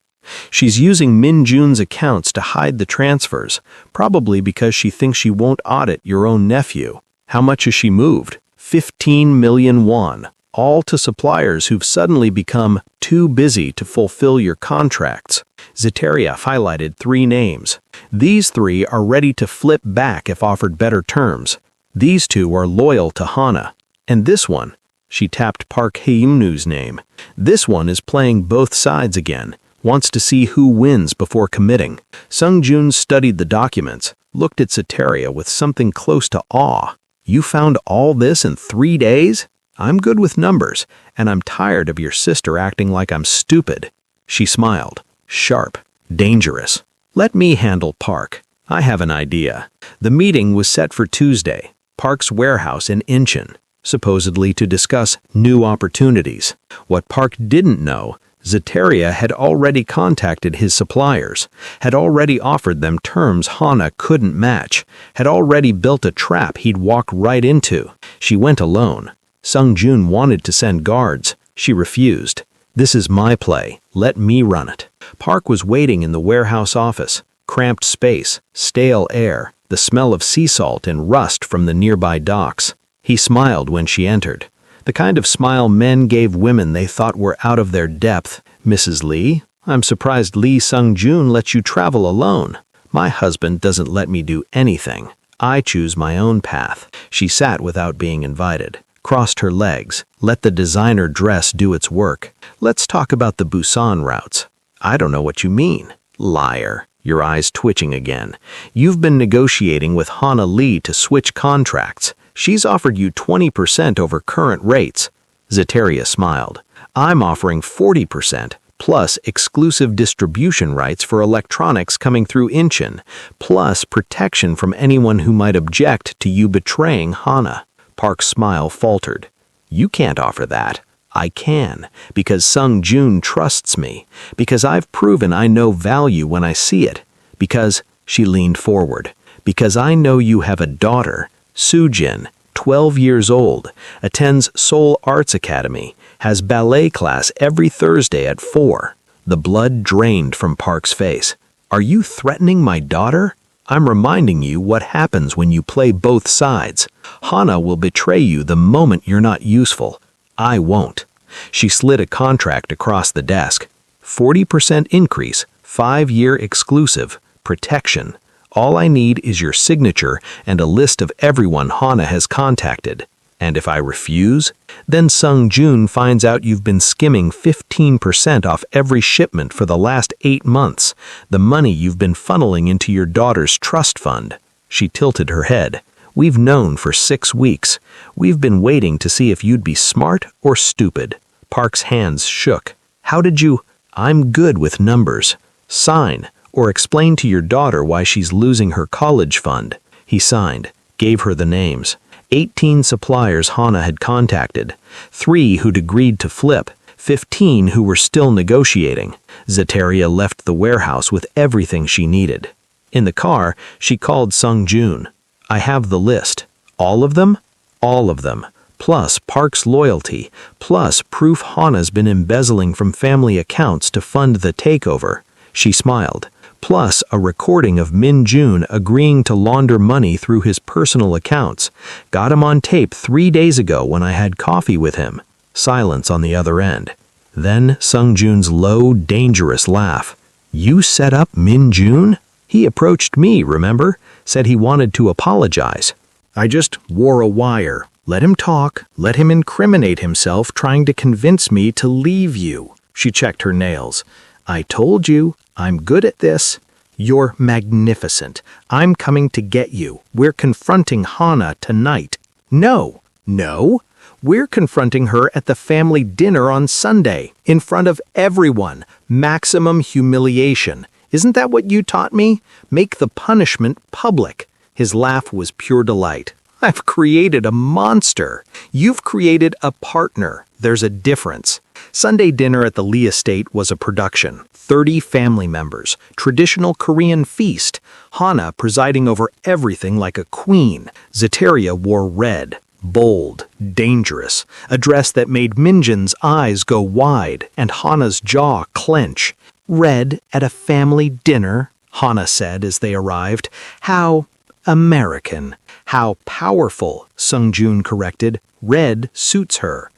She's using Min Jun's accounts to hide the transfers, probably because she thinks she won't audit your own nephew. How much has she moved? 15 million won, all to suppliers who've suddenly become too busy to fulfill your contracts. Zeteria highlighted 3 names. These 3 are ready to flip back if offered better terms. These 2 are loyal to Hana. And this one, she tapped Park Hae-imnu's name. This one is playing both sides again, wants to see who wins before committing. Sung Jun studied the documents, looked at Zeteria with something close to awe. You found all this in 3 days? I'm good with numbers, and I'm tired of your sister acting like I'm stupid. She smiled, sharp, dangerous. Let me handle Park. I have an idea. The meeting was set for Tuesday, Park's warehouse in Incheon, supposedly to discuss new opportunities. What Park didn't know, Zeteria had already contacted his suppliers, had already offered them terms Hana couldn't match, had already built a trap he'd walk right into. She went alone. Sung Jun wanted to send guards. She refused. This is my play. Let me run it. Park was waiting in the warehouse office. Cramped space, stale air, the smell of sea salt and rust from the nearby docks. He smiled when she entered. The kind of smile men gave women they thought were out of their depth. Mrs. Lee, I'm surprised Lee Sung-jun lets you travel alone. My husband doesn't let me do anything. I choose my own path. She sat without being invited, crossed her legs, let the designer dress do its work. Let's talk about the Busan routes. I don't know what you mean. Liar. Your eyes twitching again. You've been negotiating with Hana Lee to switch contracts. She's offered you 20% over current rates. Zeteria smiled. I'm offering 40%, plus exclusive distribution rights for electronics coming through Incheon, plus protection from anyone who might object to you betraying Hana. Park's smile faltered. You can't offer that. I can, because Sung Jun trusts me, because I've proven I know value when I see it, because, she leaned forward, because I know you have a daughter, Soo-jin, 12 years old, attends Seoul Arts Academy, has ballet class every Thursday at 4. The blood drained from Park's face. Are you threatening my daughter? I'm reminding you what happens when you play both sides. Hana will betray you the moment you're not useful. I won't. She slid a contract across the desk. 40% increase, 5-year exclusive, protection. All I need is your signature and a list of everyone Hana has contacted. And if I refuse, then Sung Jun finds out you've been skimming 15% off every shipment for the last 8 months, the money you've been funneling into your daughter's trust fund. She tilted her head. We've known for 6 weeks. We've been waiting to see if you'd be smart or stupid. Park's hands shook. How did you? I'm good with numbers. Sign, or explain to your daughter why she's losing her college fund. He signed, gave her the names. 18 suppliers Hana had contacted, 3 who'd agreed to flip, 15 who were still negotiating. Zeteria left the warehouse with everything she needed. In the car, she called Sung Jun. I have the list. All of them? All of them. Plus Park's loyalty, plus proof Hana's been embezzling from family accounts to fund the takeover. She smiled. Plus a recording of Min Jun agreeing to launder money through his personal accounts. Got him on tape 3 days ago when I had coffee with him. Silence on the other end. Then Sung Jun's low, dangerous laugh. You set up Min Jun? He approached me, remember? Said he wanted to apologize. I just wore a wire. Let him talk. Let him incriminate himself trying to convince me to leave you. She checked her nails. I told you. I'm good at this. You're magnificent. I'm coming to get you. We're confronting Hana tonight. No. We're confronting her at the family dinner on Sunday, in front of everyone. Maximum humiliation. Isn't that what you taught me? Make the punishment public. His laugh was pure delight. I've created a monster. You've created a partner. There's a difference. Sunday dinner at the Lee estate was a production. 30 family members, traditional Korean feast. Hana presiding over everything like a queen. Zeteria wore red. Bold, dangerous, a dress that made Minjin's eyes go wide and Hana's jaw clench. "Red at a family dinner," Hana said as they arrived. "How American." "How powerful," Sungjun corrected. "Red suits her."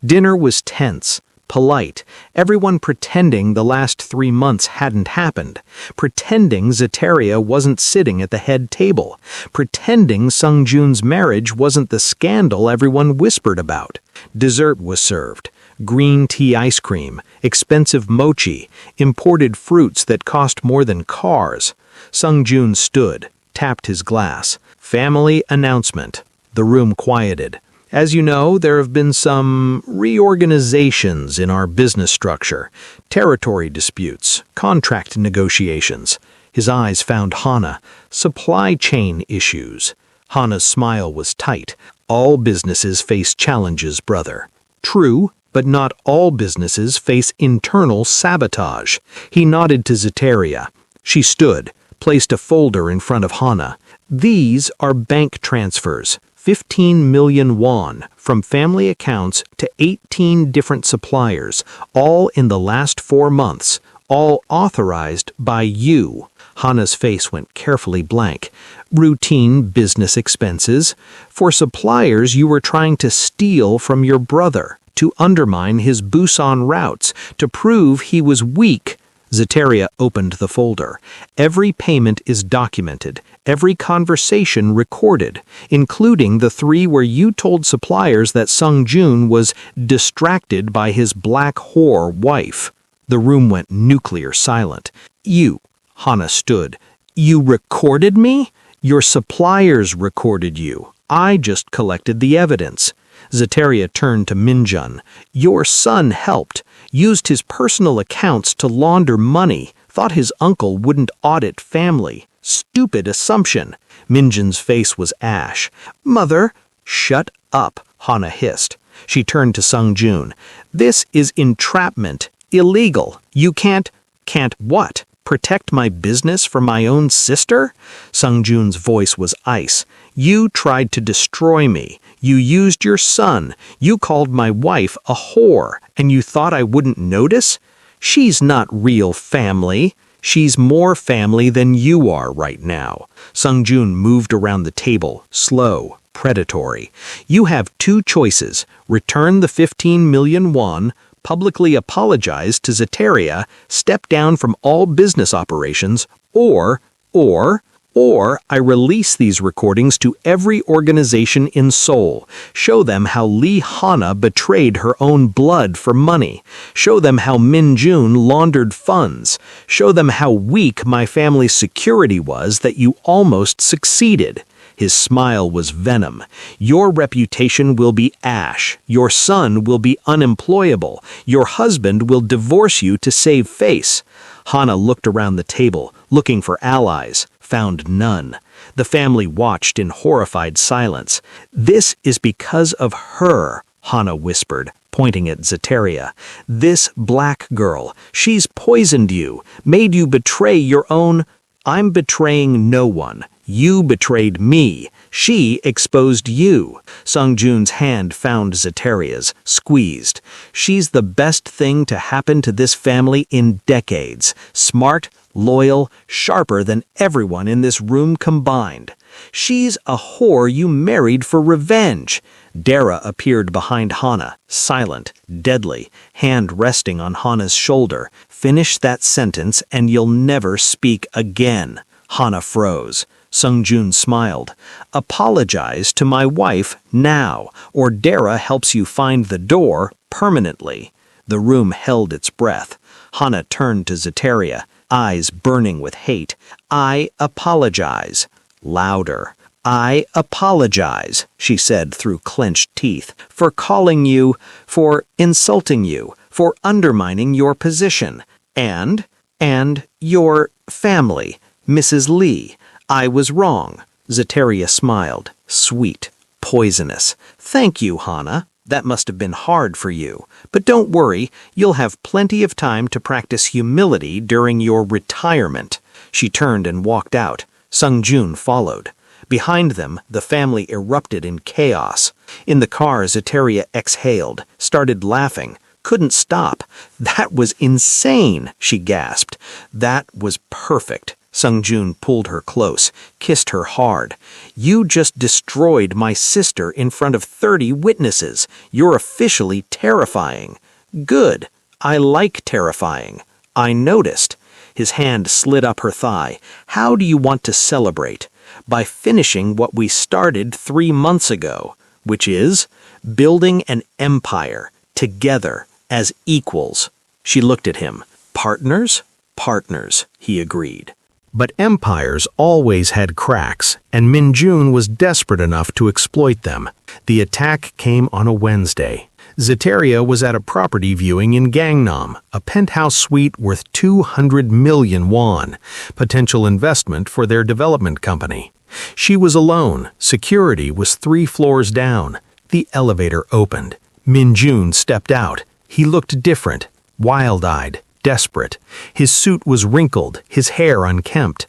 Dinner was tense, polite, everyone pretending the last 3 months hadn't happened, pretending Zeteria wasn't sitting at the head table, pretending Sungjun's marriage wasn't the scandal everyone whispered about. Dessert was served. Green tea ice cream, expensive mochi, imported fruits that cost more than cars. Sungjun stood, tapped his glass. "Family announcement." The room quieted. "As you know, there have been some reorganizations in our business structure, territory disputes, contract negotiations." His eyes found Hana. "Supply chain issues." Hana's smile was tight. "All businesses face challenges, brother." "True, but not all businesses face internal sabotage." He nodded to Zeteria. She stood, placed a folder in front of Hana. "These are bank transfers. 15 million won from family accounts to 18 different suppliers, all in the last 4 months, all authorized by you." Hana's face went carefully blank. "Routine business expenses. For suppliers you were trying to steal from your brother, to undermine his Busan routes, to prove he was weak." Zeteria opened the folder. "Every payment is documented, every conversation recorded, including the 3 where you told suppliers that Sungjun was distracted by his black whore wife." The room went nuclear silent. "You," Hana stood, "you recorded me? Your suppliers recorded you. I just collected the evidence." Zeteria turned to Minjun. "Your son helped, used his personal accounts to launder money, thought his uncle wouldn't audit family. Stupid assumption." Minjun's face was ash. "Mother." "Shut up," Hana hissed. She turned to Sungjun. "This is entrapment. Illegal. You can't..." "Can't what? Protect my business from my own sister?" Sungjun's voice was ice. "You tried to destroy me. You used your son. You called my wife a whore, and you thought I wouldn't notice? She's not real family. She's more family than you are right now." Sungjun moved around the table, slow, predatory. "You have 2 choices. Return the 15 million won, publicly apologize to Zeteria, step down from all business operations, or I release these recordings to every organization in Seoul. Show them how Lee Hana betrayed her own blood for money. Show them how Minjun laundered funds. Show them how weak my family's security was that you almost succeeded." His smile was venom. "Your reputation will be ash. Your son will be unemployable. Your husband will divorce you to save face." Hana looked around the table, looking for allies, found none. The family watched in horrified silence. "This is because of her," Hana whispered, pointing at Zeteria. "This black girl. She's poisoned you, made you betray your own..." "I'm betraying no one. You betrayed me. She exposed you." Sungjun's hand found Zeteria's, squeezed. "She's the best thing to happen to this family in decades. Smart, loyal, sharper than everyone in this room combined. She's a whore you married for revenge." Dara appeared behind Hana, silent, deadly, hand resting on Hana's shoulder. "Finish that sentence and you'll never speak again." Hana froze. Sungjun smiled. "Apologize to my wife now, or Dara helps you find the door permanently." The room held its breath. Hana turned to Zeteria, eyes burning with hate. "I apologize." Louder. "I apologize," she said through clenched teeth, "for calling you, for insulting you, for undermining your position, and your family, Mrs. Lee. I was wrong." Zeteria smiled, sweet, poisonous. "Thank you, Hana. That must have been hard for you. But don't worry, you'll have plenty of time to practice humility during your retirement." She turned and walked out. Sungjun followed. Behind them, the family erupted in chaos. In the car, Zeteria exhaled, started laughing, couldn't stop. "That was insane," she gasped. "That was perfect." Sung-Jun pulled her close, kissed her hard. "You just destroyed my sister in front of 30 witnesses. You're officially terrifying." "Good. I like terrifying. I noticed." His hand slid up her thigh. "How do you want to celebrate?" "By finishing what we started 3 months ago, which is building an empire, together, as equals." She looked at him. "Partners? Partners," he agreed. But empires always had cracks, and Min-jun was desperate enough to exploit them. The attack came on a Wednesday. Zeteria was at a property viewing in Gangnam, a penthouse suite worth 200 million won, potential investment for their development company. She was alone. Security was 3 floors down. The elevator opened. Min-jun stepped out. He looked different, wild-eyed, desperate. His suit was wrinkled, his hair unkempt.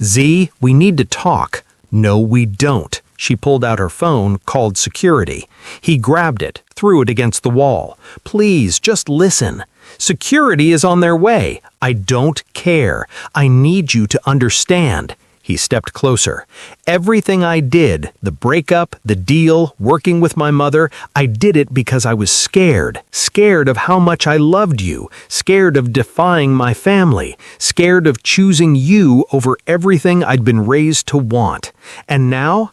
"Z, we need to talk." "No, we don't." She pulled out her phone, called security. He grabbed it, threw it against the wall. "Please, just listen. Security is on their way. I don't care. I need you to understand." He stepped closer. "Everything I did, the breakup, the deal, working with my mother, I did it because I was scared. Scared of how much I loved you. Scared of defying my family. Scared of choosing you over everything I'd been raised to want. And now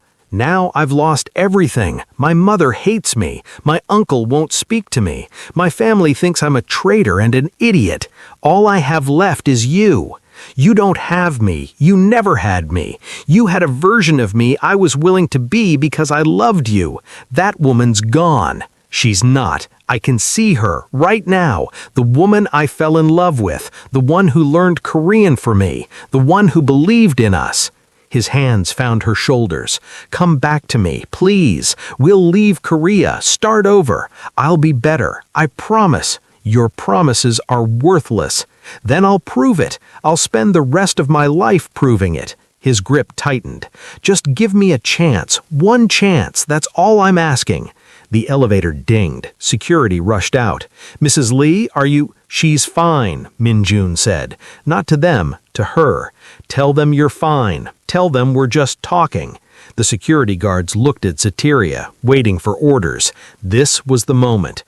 I've lost everything. My mother hates me. My uncle won't speak to me. My family thinks I'm a traitor and an idiot. All I have left is you. You don't have me. You never had me. You had a version of me I was willing to be because I loved you. That woman's gone. She's not. I can see her right now. The woman I fell in love with. The one who learned Korean for me. The one who believed in us." His hands found her shoulders. "Come back to me, please. We'll leave Korea, start over. I'll be better. I promise." "Your promises are worthless." "Then I'll prove it. I'll spend the rest of my life proving it." His grip tightened. "Just give me a chance. One chance. That's all I'm asking." The elevator dinged. Security rushed out. "Mrs. Lee, are you—" "She's fine," Min-jun said. "Not to them, to her. Tell them you're fine. Tell them we're just talking." The security guards looked at Zeteria, waiting for orders. This was the moment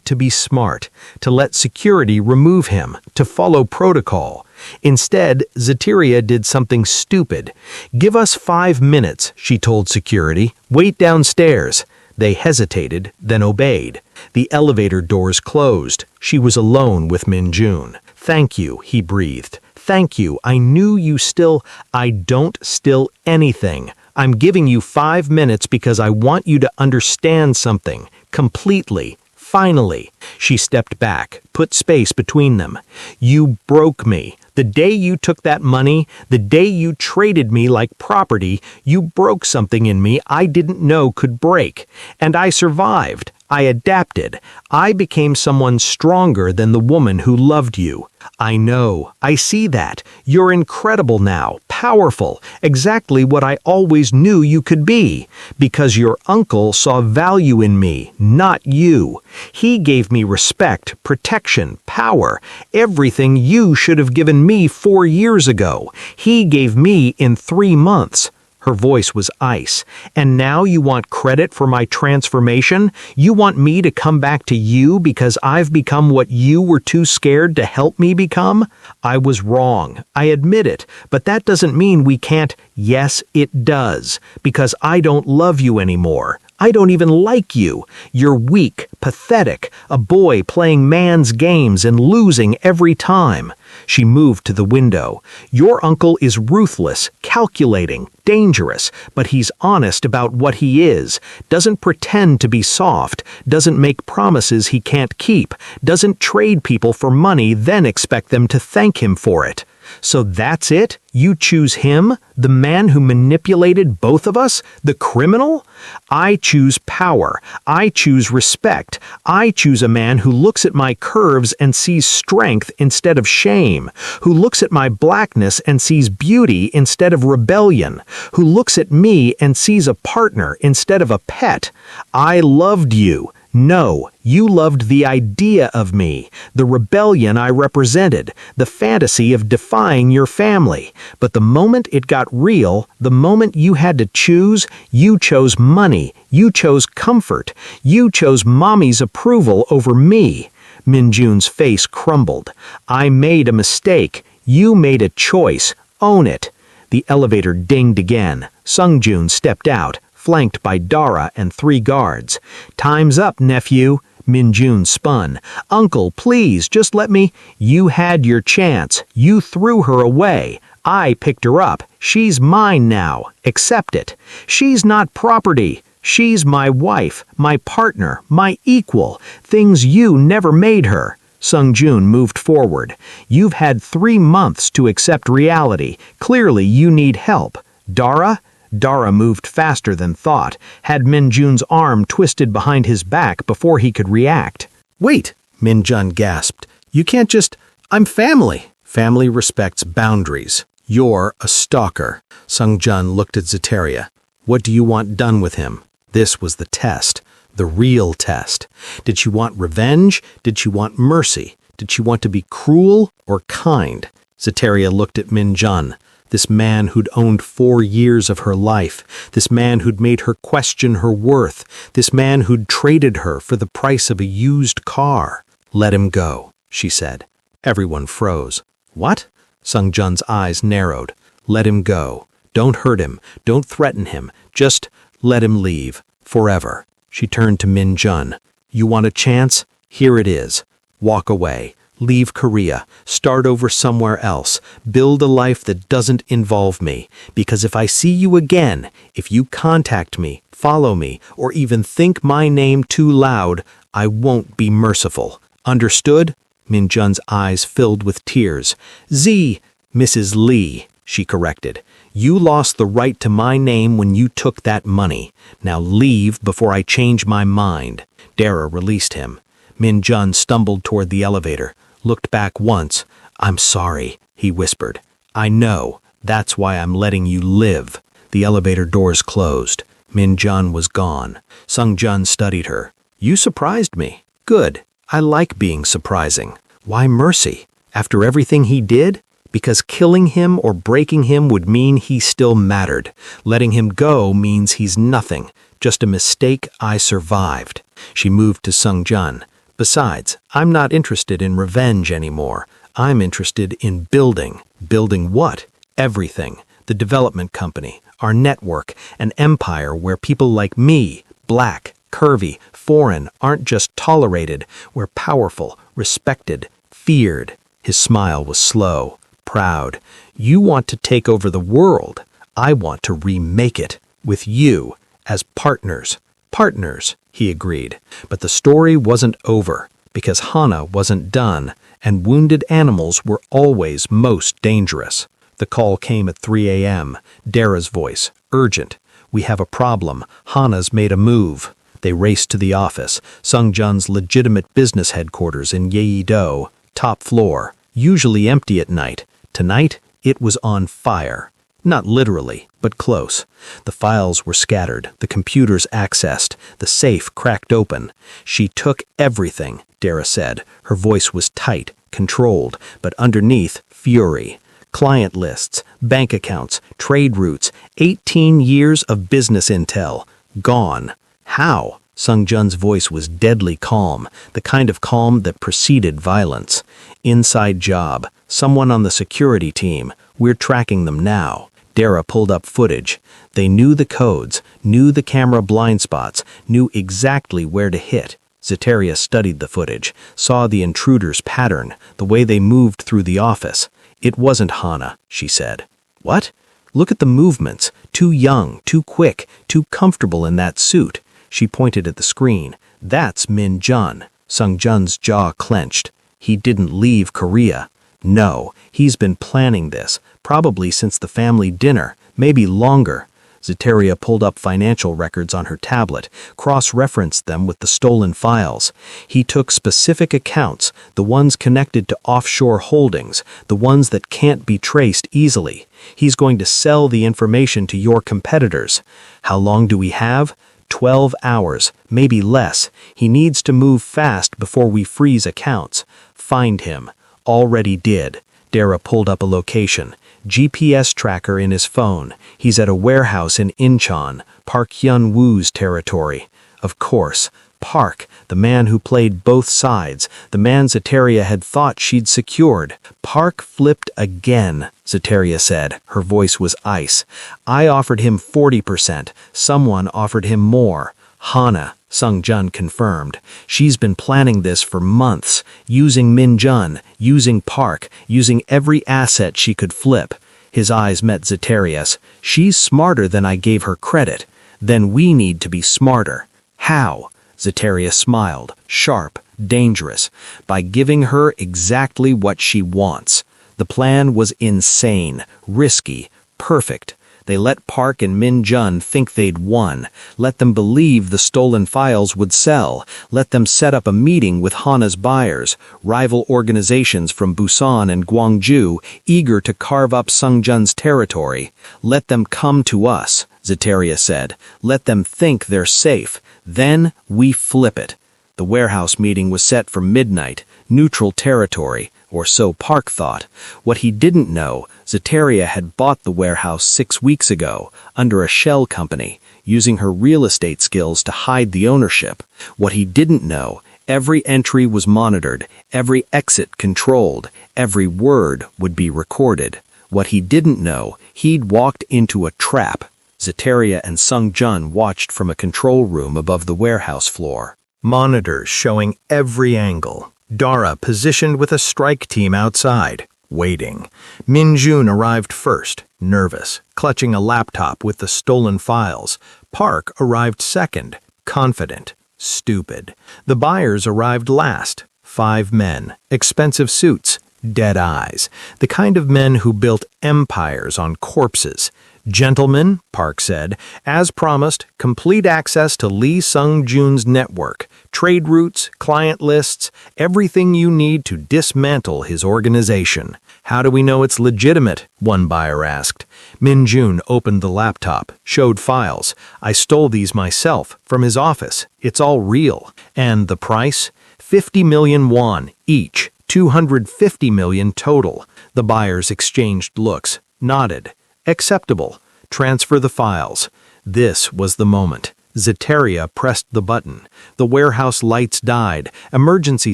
to be smart, to let security remove him, to follow protocol. Instead, Zeteria did something stupid. "Give us 5 minutes," she told security. "Wait downstairs." They hesitated, then obeyed. The elevator doors closed. She was alone with Min-jun. "Thank you," he breathed. "Thank you. I knew you still—" "I don't still anything. I'm giving you 5 minutes because I want you to understand something. Completely. Finally." She stepped back, put space between them. "You broke me. The day you took that money, the day you traded me like property, you broke something in me I didn't know could break. And I survived. I adapted. I became someone stronger than the woman who loved you. I know. I see that. You're incredible now, powerful, exactly what I always knew you could be. Because your uncle saw value in me, not you. He gave me respect, protection, power, everything you should have given me 4 years ago. He gave me in 3 months. Her voice was ice. "And now you want credit for my transformation? You want me to come back to you because I've become what you were too scared to help me become? I was wrong. I admit it. But that doesn't mean we can't—" "Yes, it does. Because I don't love you anymore. I don't even like you. You're weak, pathetic, a boy playing man's games and losing every time." She moved to the window. "Your uncle is ruthless, calculating, dangerous, but he's honest about what he is, doesn't pretend to be soft, doesn't make promises he can't keep, doesn't trade people for money then expect them to thank him for it." So that's it? You choose him? The man who manipulated both of us? The criminal? I choose power. I choose respect. I choose a man who looks at my curves and sees strength instead of shame, who looks at my blackness and sees beauty instead of rebellion, who looks at me and sees a partner instead of a pet. I loved you. No, you loved the idea of me, the rebellion I represented, the fantasy of defying your family. But the moment it got real, the moment you had to choose, you chose money, you chose comfort, you chose mommy's approval over me. Minjun's face crumbled. I made a mistake. You made a choice. Own it. The elevator dinged again. Sungjun stepped out, flanked by Dara and 3 guards. Time's up, nephew. Minjun spun. Uncle, please, just let me. You had your chance. You threw her away. I picked her up. She's mine now. Accept it. She's not property. She's my wife, my partner, my equal. Things you never made her. Sungjun moved forward. You've had 3 months to accept reality. Clearly you need help. Dara? Dara moved faster than thought, had Minjun's arm twisted behind his back before he could react. Wait, Minjun gasped. You can't just... I'm family. Family respects boundaries. You're a stalker. Sungjun looked at Zeteria. What do you want done with him? This was the test. The real test. Did she want revenge? Did she want mercy? Did she want to be cruel or kind? Zeteria looked at Minjun. This man who'd owned 4 years of her life, this man who'd made her question her worth, this man who'd traded her for the price of a used car. Let him go, she said. Everyone froze. What? Sungjun's eyes narrowed. Let him go. Don't hurt him. Don't threaten him. Just let him leave. Forever. She turned to Minjun. You want a chance? Here it is. Walk away. Leave Korea, start over somewhere else, build a life that doesn't involve me, because if I see you again, if you contact me, follow me, or even think my name too loud, I won't be merciful. Understood? Minjun's eyes filled with tears. Mrs. Lee, she corrected. You lost the right to my name when you took that money. Now leave before I change my mind. Dara released him. Minjun stumbled toward the elevator. Looked back once. I'm sorry, he whispered. I know. That's why I'm letting you live. The elevator doors closed. Minjun was gone. Sungjun studied her. You surprised me. Good. I like being surprising. Why mercy? After everything he did? Because killing him or breaking him would mean he still mattered. Letting him go means he's nothing. Just a mistake I survived. She moved to Sungjun. Besides, I'm not interested in revenge anymore. I'm interested in building. Building what? Everything. The development company, our network, an empire where people like me, black, curvy, foreign, aren't just tolerated. We're powerful, respected, feared. His smile was slow, proud. You want to take over the world. I want to remake it. With you, as partners. Partners, he agreed. But the story wasn't over, because Hana wasn't done, and wounded animals were always most dangerous. The call came at 3 a.m. Dara's voice, urgent. We have a problem. Hana's made a move. They raced to the office, Sungjun's legitimate business headquarters in Yeouido, top floor, usually empty at night. Tonight, it was on fire. Not literally, but close. The files were scattered, the computers accessed, the safe cracked open. She took everything, Dara said. Her voice was tight, controlled, but underneath, fury. Client lists, bank accounts, trade routes, 18 years of business intel. Gone. How? Sungjun's voice was deadly calm, the kind of calm that preceded violence. Inside job. Someone on the security team. We're tracking them now. Dara pulled up footage. They knew the codes, knew the camera blind spots, knew exactly where to hit. Zeteria studied the footage, saw the intruder's pattern, the way they moved through the office. It wasn't Hana, she said. What? Look at the movements. Too young, too quick, too comfortable in that suit. She pointed at the screen. That's Minjun. Sungjun's jaw clenched. He didn't leave Korea. No, he's been planning this, probably since the family dinner, maybe longer. Zeteria pulled up financial records on her tablet, cross-referenced them with the stolen files. He took specific accounts, the ones connected to offshore holdings, the ones that can't be traced easily. He's going to sell the information to your competitors. How long do we have? 12 hours, maybe less. He needs to move fast before we freeze accounts. Find him. Already did. Dara pulled up a location. GPS tracker in his phone. He's at a warehouse in Incheon, Park Hyun-woo's territory. Of course, Park, the man who played both sides, the man Zeteria had thought she'd secured. Park flipped again, Zeteria said. Her voice was ice. I offered him 40%. Someone offered him more. Hana, Sung-jun confirmed. She's been planning this for months, using Min-jun, using Park, using every asset she could flip. His eyes met Zeteria's. She's smarter than I gave her credit. Then we need to be smarter. How? Zeteria smiled, sharp, dangerous, by giving her exactly what she wants. The plan was insane, risky, perfect. They let Park and Min-jun think they'd won, let them believe the stolen files would sell, let them set up a meeting with Hana's buyers, rival organizations from Busan and Gwangju, eager to carve up Sung-jun's territory. Let them come to us, Zeteria said. Let them think they're safe. Then we flip it. The warehouse meeting was set for midnight, neutral territory, or so Park thought. What he didn't know, Zeteria had bought the warehouse 6 weeks ago, under a shell company, using her real estate skills to hide the ownership. What he didn't know, every entry was monitored, every exit controlled, every word would be recorded. What he didn't know, he'd walked into a trap. Zeteria and Sung-jun watched from a control room above the warehouse floor. Monitors showing every angle. Dara positioned with a strike team outside, waiting. Min-jun arrived first, nervous, clutching a laptop with the stolen files. Park arrived second, confident, stupid. The buyers arrived last, 5 men, expensive suits, dead eyes, the kind of men who built empires on corpses. Gentlemen, Park said, as promised, complete access to Lee Sung-jun's network, trade routes, client lists, everything you need to dismantle his organization. How do we know it's legitimate? One buyer asked. Min-jun opened the laptop, showed files. I stole these myself, from his office. It's all real. And the price? 50 million won, each. 250 million total. The buyers exchanged looks, nodded. Acceptable. Transfer the files. This was the moment. Zeteria pressed the button. The warehouse lights died. Emergency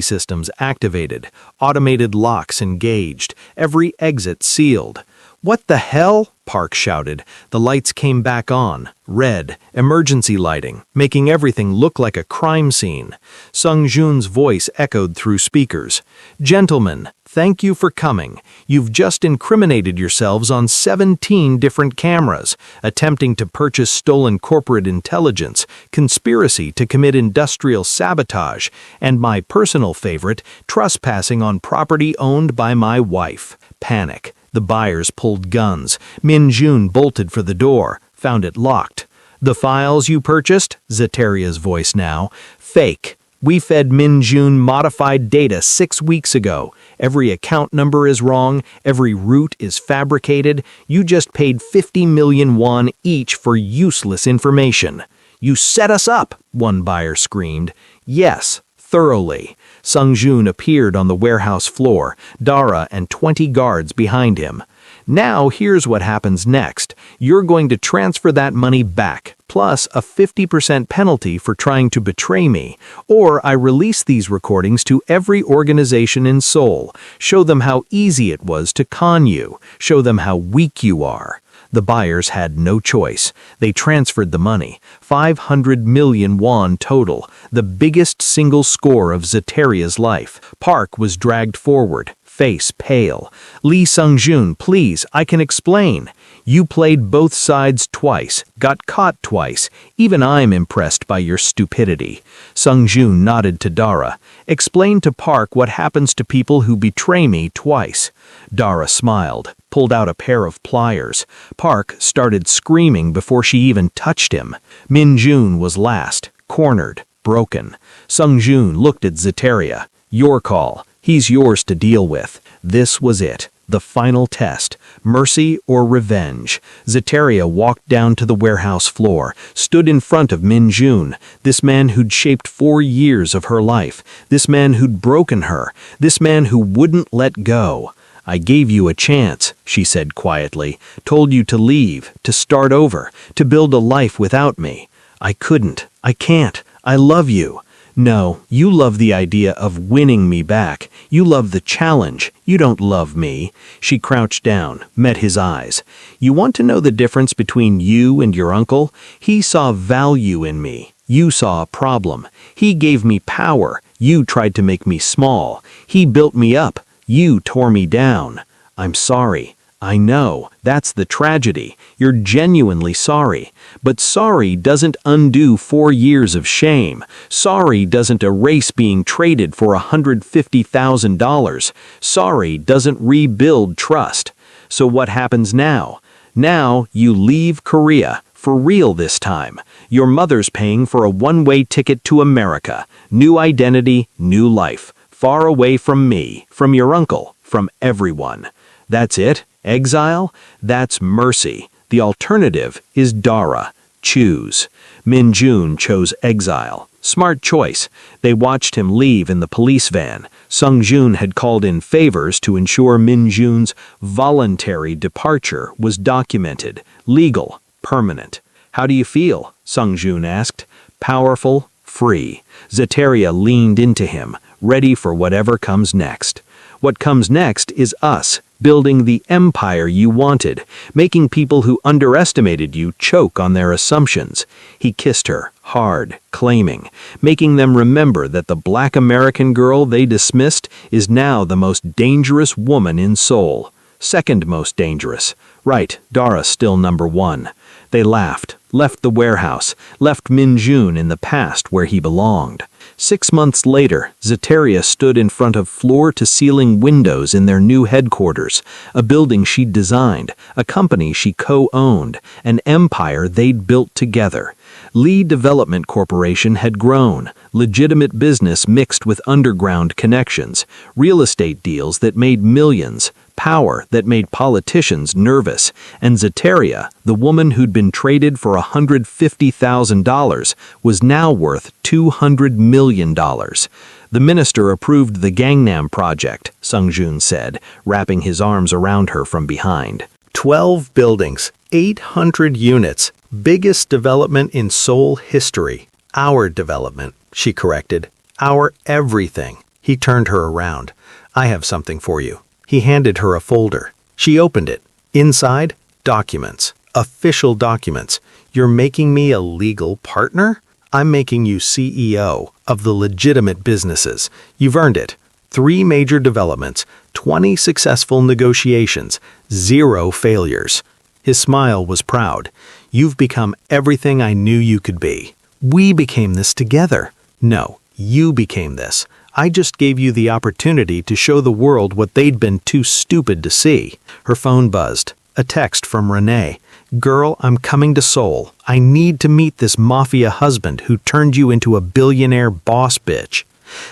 systems activated. Automated locks engaged. Every exit sealed. What the hell? Park shouted. The lights came back on. Red. Emergency lighting, making everything look like a crime scene. Sung-jun's voice echoed through speakers. Gentlemen, thank you for coming. You've just incriminated yourselves on 17 different cameras, attempting to purchase stolen corporate intelligence, conspiracy to commit industrial sabotage, and my personal favorite, trespassing on property owned by my wife. Panic. The buyers pulled guns. Min-jun bolted for the door, found it locked. The files you purchased? Zeteria's voice now. Fake. We fed Min-jun modified data 6 weeks ago. Every account number is wrong. Every route is fabricated. You just paid 50 million won each for useless information. You set us up, one buyer screamed. Yes, thoroughly. Sung-jun appeared on the warehouse floor, Dara and 20 guards behind him. Now here's what happens next. You're going to transfer that money back, plus a 50% penalty for trying to betray me, or I release these recordings to every organization in Seoul, show them how easy it was to con you, show them how weak you are. The buyers had no choice. They transferred the money, 500 million won total, the biggest single score of Zeteria's life. Park was dragged forward, face pale. "Lee Sung-jun, please, I can explain. You played both sides twice, got caught twice. Even I'm impressed by your stupidity." Sung-jun nodded to Dara. "Explain to Park what happens to people who betray me twice." Dara smiled, pulled out a pair of pliers. Park started screaming before she even touched him. Min-jun was last, cornered, broken. Sung-jun looked at Zeteria. "Your call. He's yours to deal with." This was it. The final test, mercy or revenge. Zeteria walked down to the warehouse floor, stood in front of Min-jun, this man who'd shaped 4 years of her life, this man who'd broken her, this man who wouldn't let go. "I gave you a chance," she said quietly, "told you to leave, to start over, to build a life without me. I couldn't, I can't, I love you." "No, you love the idea of winning me back. You love the challenge. You don't love me." She crouched down, met his eyes. "You want to know the difference between you and your uncle? He saw value in me. You saw a problem. He gave me power. You tried to make me small. He built me up. You tore me down. I'm sorry. I know, that's the tragedy. You're genuinely sorry. But sorry doesn't undo 4 years of shame. Sorry doesn't erase being traded for $150,000. Sorry doesn't rebuild trust. So what happens now? Now you leave Korea, for real this time. Your mother's paying for a one-way ticket to America. New identity, new life. Far away from me, from your uncle, from everyone. That's it? Exile? That's mercy. The alternative is Dara. Choose. Min-jun chose exile. Smart choice. They watched him leave in the police van. Sung-jun had called in favors to ensure Min-jun's voluntary departure was documented, legal, permanent. "How do you feel?" Sung-jun asked. "Powerful, free." Zeteria leaned into him, ready for whatever comes next. What comes next is us, building the empire you wanted, making people who underestimated you choke on their assumptions. He kissed her, hard, claiming, making them remember that the black American girl they dismissed is now the most dangerous woman in Seoul. Second most dangerous. Right, Dara still number 1. They laughed, left the warehouse, left Min-jun in the past where he belonged. 6 months later, Zeteria stood in front of floor-to-ceiling windows in their new headquarters, a building she'd designed, a company she co-owned, an empire they'd built together. Lee Development Corporation had grown, legitimate business mixed with underground connections, real estate deals that made millions, power that made politicians nervous, and Zeteria, the woman who'd been traded for $150,000, was now worth $200 million. "The minister approved the Gangnam project," Sung-jun said, wrapping his arms around her from behind. 12 buildings, 800 units, biggest development in Seoul history. "Our development," she corrected. "Our everything." He turned her around. "I have something for you." He handed her a folder. She opened it. Inside, documents. Official documents. "You're making me a legal partner? I'm making you CEO of the legitimate businesses. You've earned it. 3 major developments, 20 successful negotiations, 0 failures." His smile was proud. "You've become everything I knew you could be. We became this together." "No, you became this. I just gave you the opportunity to show the world what they'd been too stupid to see." Her phone buzzed. A text from Renee. "Girl, I'm coming to Seoul. I need to meet this Mafia husband who turned you into a billionaire boss bitch."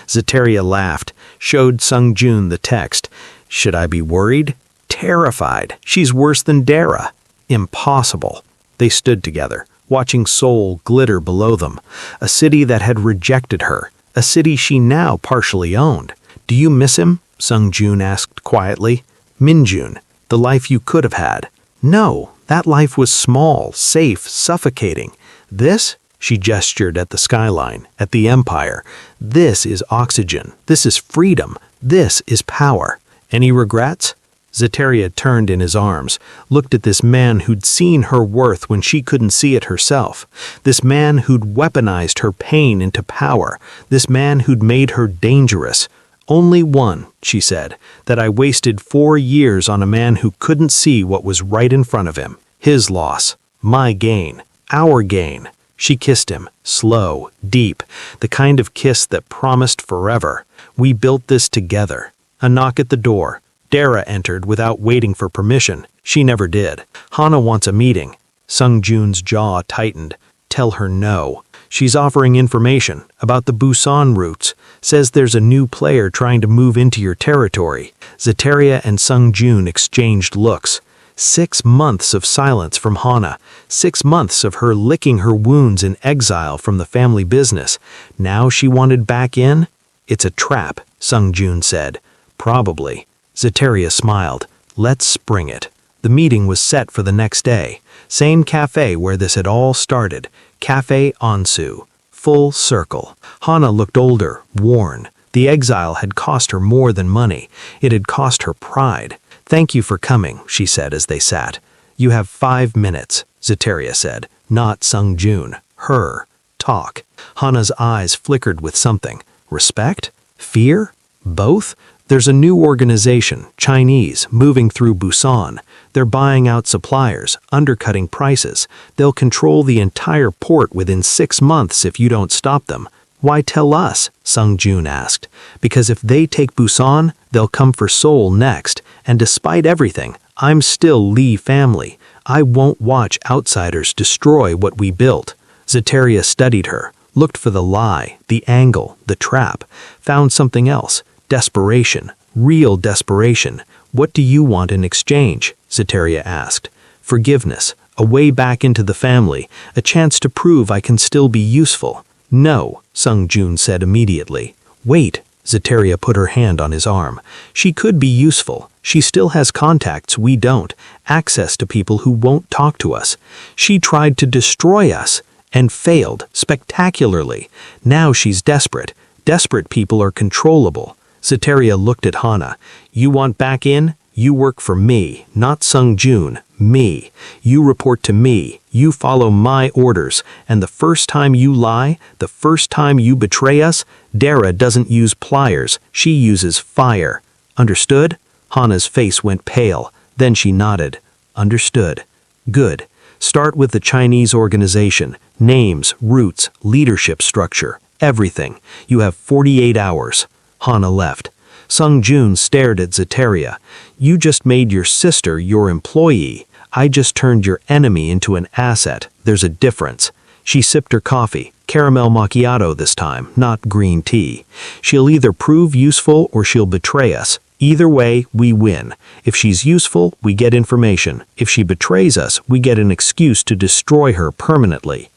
Zeteria laughed, showed Sung-jun the text. "Should I be worried?" "Terrified. She's worse than Dara." "Impossible." They stood together, watching Seoul glitter below them, a city that had rejected her. A city she now partially owned. "Do you miss him?" Sung-jun asked quietly. "Min-jun, the life you could have had." "No, that life was small, safe, suffocating. This?" She gestured at the skyline, at the empire. "This is oxygen. This is freedom. This is power." "Any regrets?" Zeteria turned in his arms, looked at this man who'd seen her worth when she couldn't see it herself, this man who'd weaponized her pain into power, this man who'd made her dangerous. Only one, she said, that I wasted 4 years on a man who couldn't see what was right in front of him. His loss. My gain. Our gain. She kissed him, slow, deep, the kind of kiss that promised forever. We built this together. A knock at the door. Dara entered without waiting for permission. She never did. Hana wants a meeting. Sung Jun's jaw tightened. Tell her no. She's offering information about the Busan routes. Says there's a new player trying to move into your territory. Zeteria and Sung Jun exchanged looks. 6 months of silence from Hana. 6 months of her licking her wounds in exile from the family business. Now she wanted back in? It's a trap, Sung Jun said. Probably. Zeteria smiled. Let's spring it. The meeting was set for the next day. Same cafe where this had all started. Cafe Ansu. Full circle. Hana looked older, worn. The exile had cost her more than money. It had cost her pride. Thank you for coming, she said as they sat. You have 5 minutes, Zeteria said. Not Sung Jun. Her. Talk. Hana's eyes flickered with something. Respect? Fear? Both? There's a new organization, Chinese, moving through Busan. They're buying out suppliers, undercutting prices. They'll control the entire port within 6 months if you don't stop them. Why tell us? Sung Jun asked. Because if they take Busan, they'll come for Seoul next. And despite everything, I'm still Lee family. I won't watch outsiders destroy what we built. Zeteria studied her, looked for the lie, the angle, the trap, found something else. Desperation. Real desperation. What do you want in exchange? Zeteria asked. Forgiveness. A way back into the family. A chance to prove I can still be useful. No, Sung Jun said immediately. Wait. Zeteria put her hand on his arm. She could be useful. She still has contacts we don't. Access to people who won't talk to us. She tried to destroy us and failed spectacularly. Now she's desperate. Desperate people are controllable. Zeteria looked at Hana. You want back in? You work for me, not Sung Jun. Me. You report to me. You follow my orders. And the first time you lie, the first time you betray us, Dara doesn't use pliers. She uses fire. Understood? Hana's face went pale. Then she nodded. Understood. Good. Start with the Chinese organization. Names, routes, leadership structure. Everything. You have 48 hours. Hana left. Sung Jun stared at Zeteria. You just made your sister your employee. I just turned your enemy into an asset. There's a difference. She sipped her coffee. Caramel macchiato this time, not green tea. She'll either prove useful or she'll betray us. Either way, we win. If she's useful, we get information. If she betrays us, we get an excuse to destroy her permanently.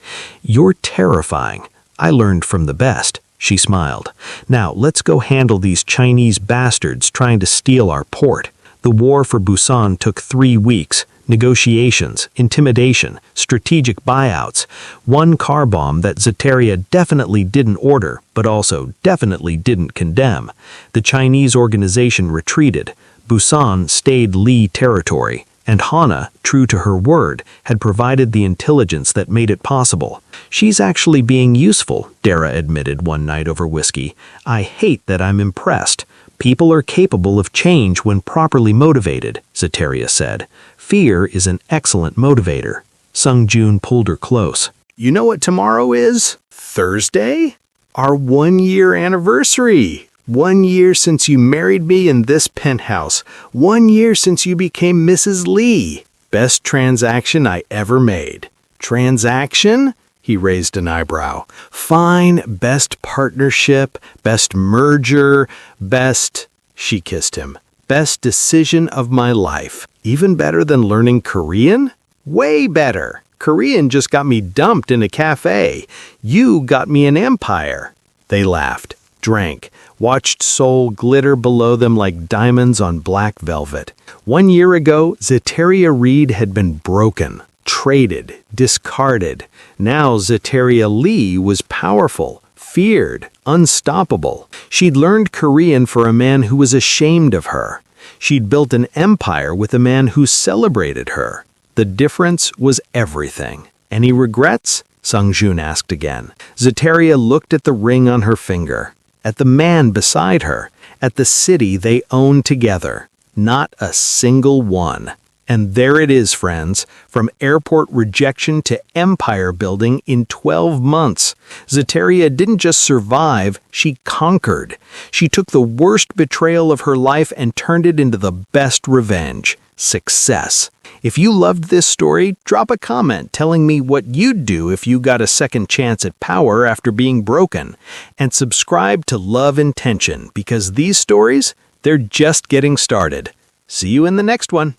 You're terrifying. I learned from the best. She smiled. Now, let's go handle these Chinese bastards trying to steal our port. The war for Busan took 3 weeks. Negotiations, intimidation, strategic buyouts. One car bomb that Zeteria definitely didn't order, but also definitely didn't condemn. The Chinese organization retreated. Busan stayed Lee territory. And Hana, true to her word, had provided the intelligence that made it possible. She's actually being useful, Dara admitted one night over whiskey. I hate that I'm impressed. People are capable of change when properly motivated, Zeteria said. Fear is an excellent motivator. Sung Jun pulled her close. You know what tomorrow is? Thursday? Our 1-year anniversary. 1 year since you married me in this penthouse. 1 year since you became Mrs. Lee. Best transaction I ever made. Transaction? He raised an eyebrow. Fine, best partnership, best merger, best... She kissed him. Best decision of my life. Even better than learning Korean? Way better. Korean just got me dumped in a cafe. You got me an empire. They laughed, drank, watched Seoul glitter below them like diamonds on black velvet. 1 year ago, Zeteria Reed had been broken, traded, discarded. Now Zeteria Lee was powerful, feared, unstoppable. She'd learned Korean for a man who was ashamed of her. She'd built an empire with a man who celebrated her. The difference was everything. Any regrets? Sung Jun asked again. Zeteria looked at the ring on her finger, at the man beside her, at the city they own together. Not a single one. And there it is, friends, from airport rejection to empire building in 12 months. Zeteria didn't just survive, she conquered. She took the worst betrayal of her life and turned it into the best revenge: success. If you loved this story, drop a comment telling me what you'd do if you got a second chance at power after being broken. And subscribe to Love and Tension, because these stories, they're just getting started. See you in the next one.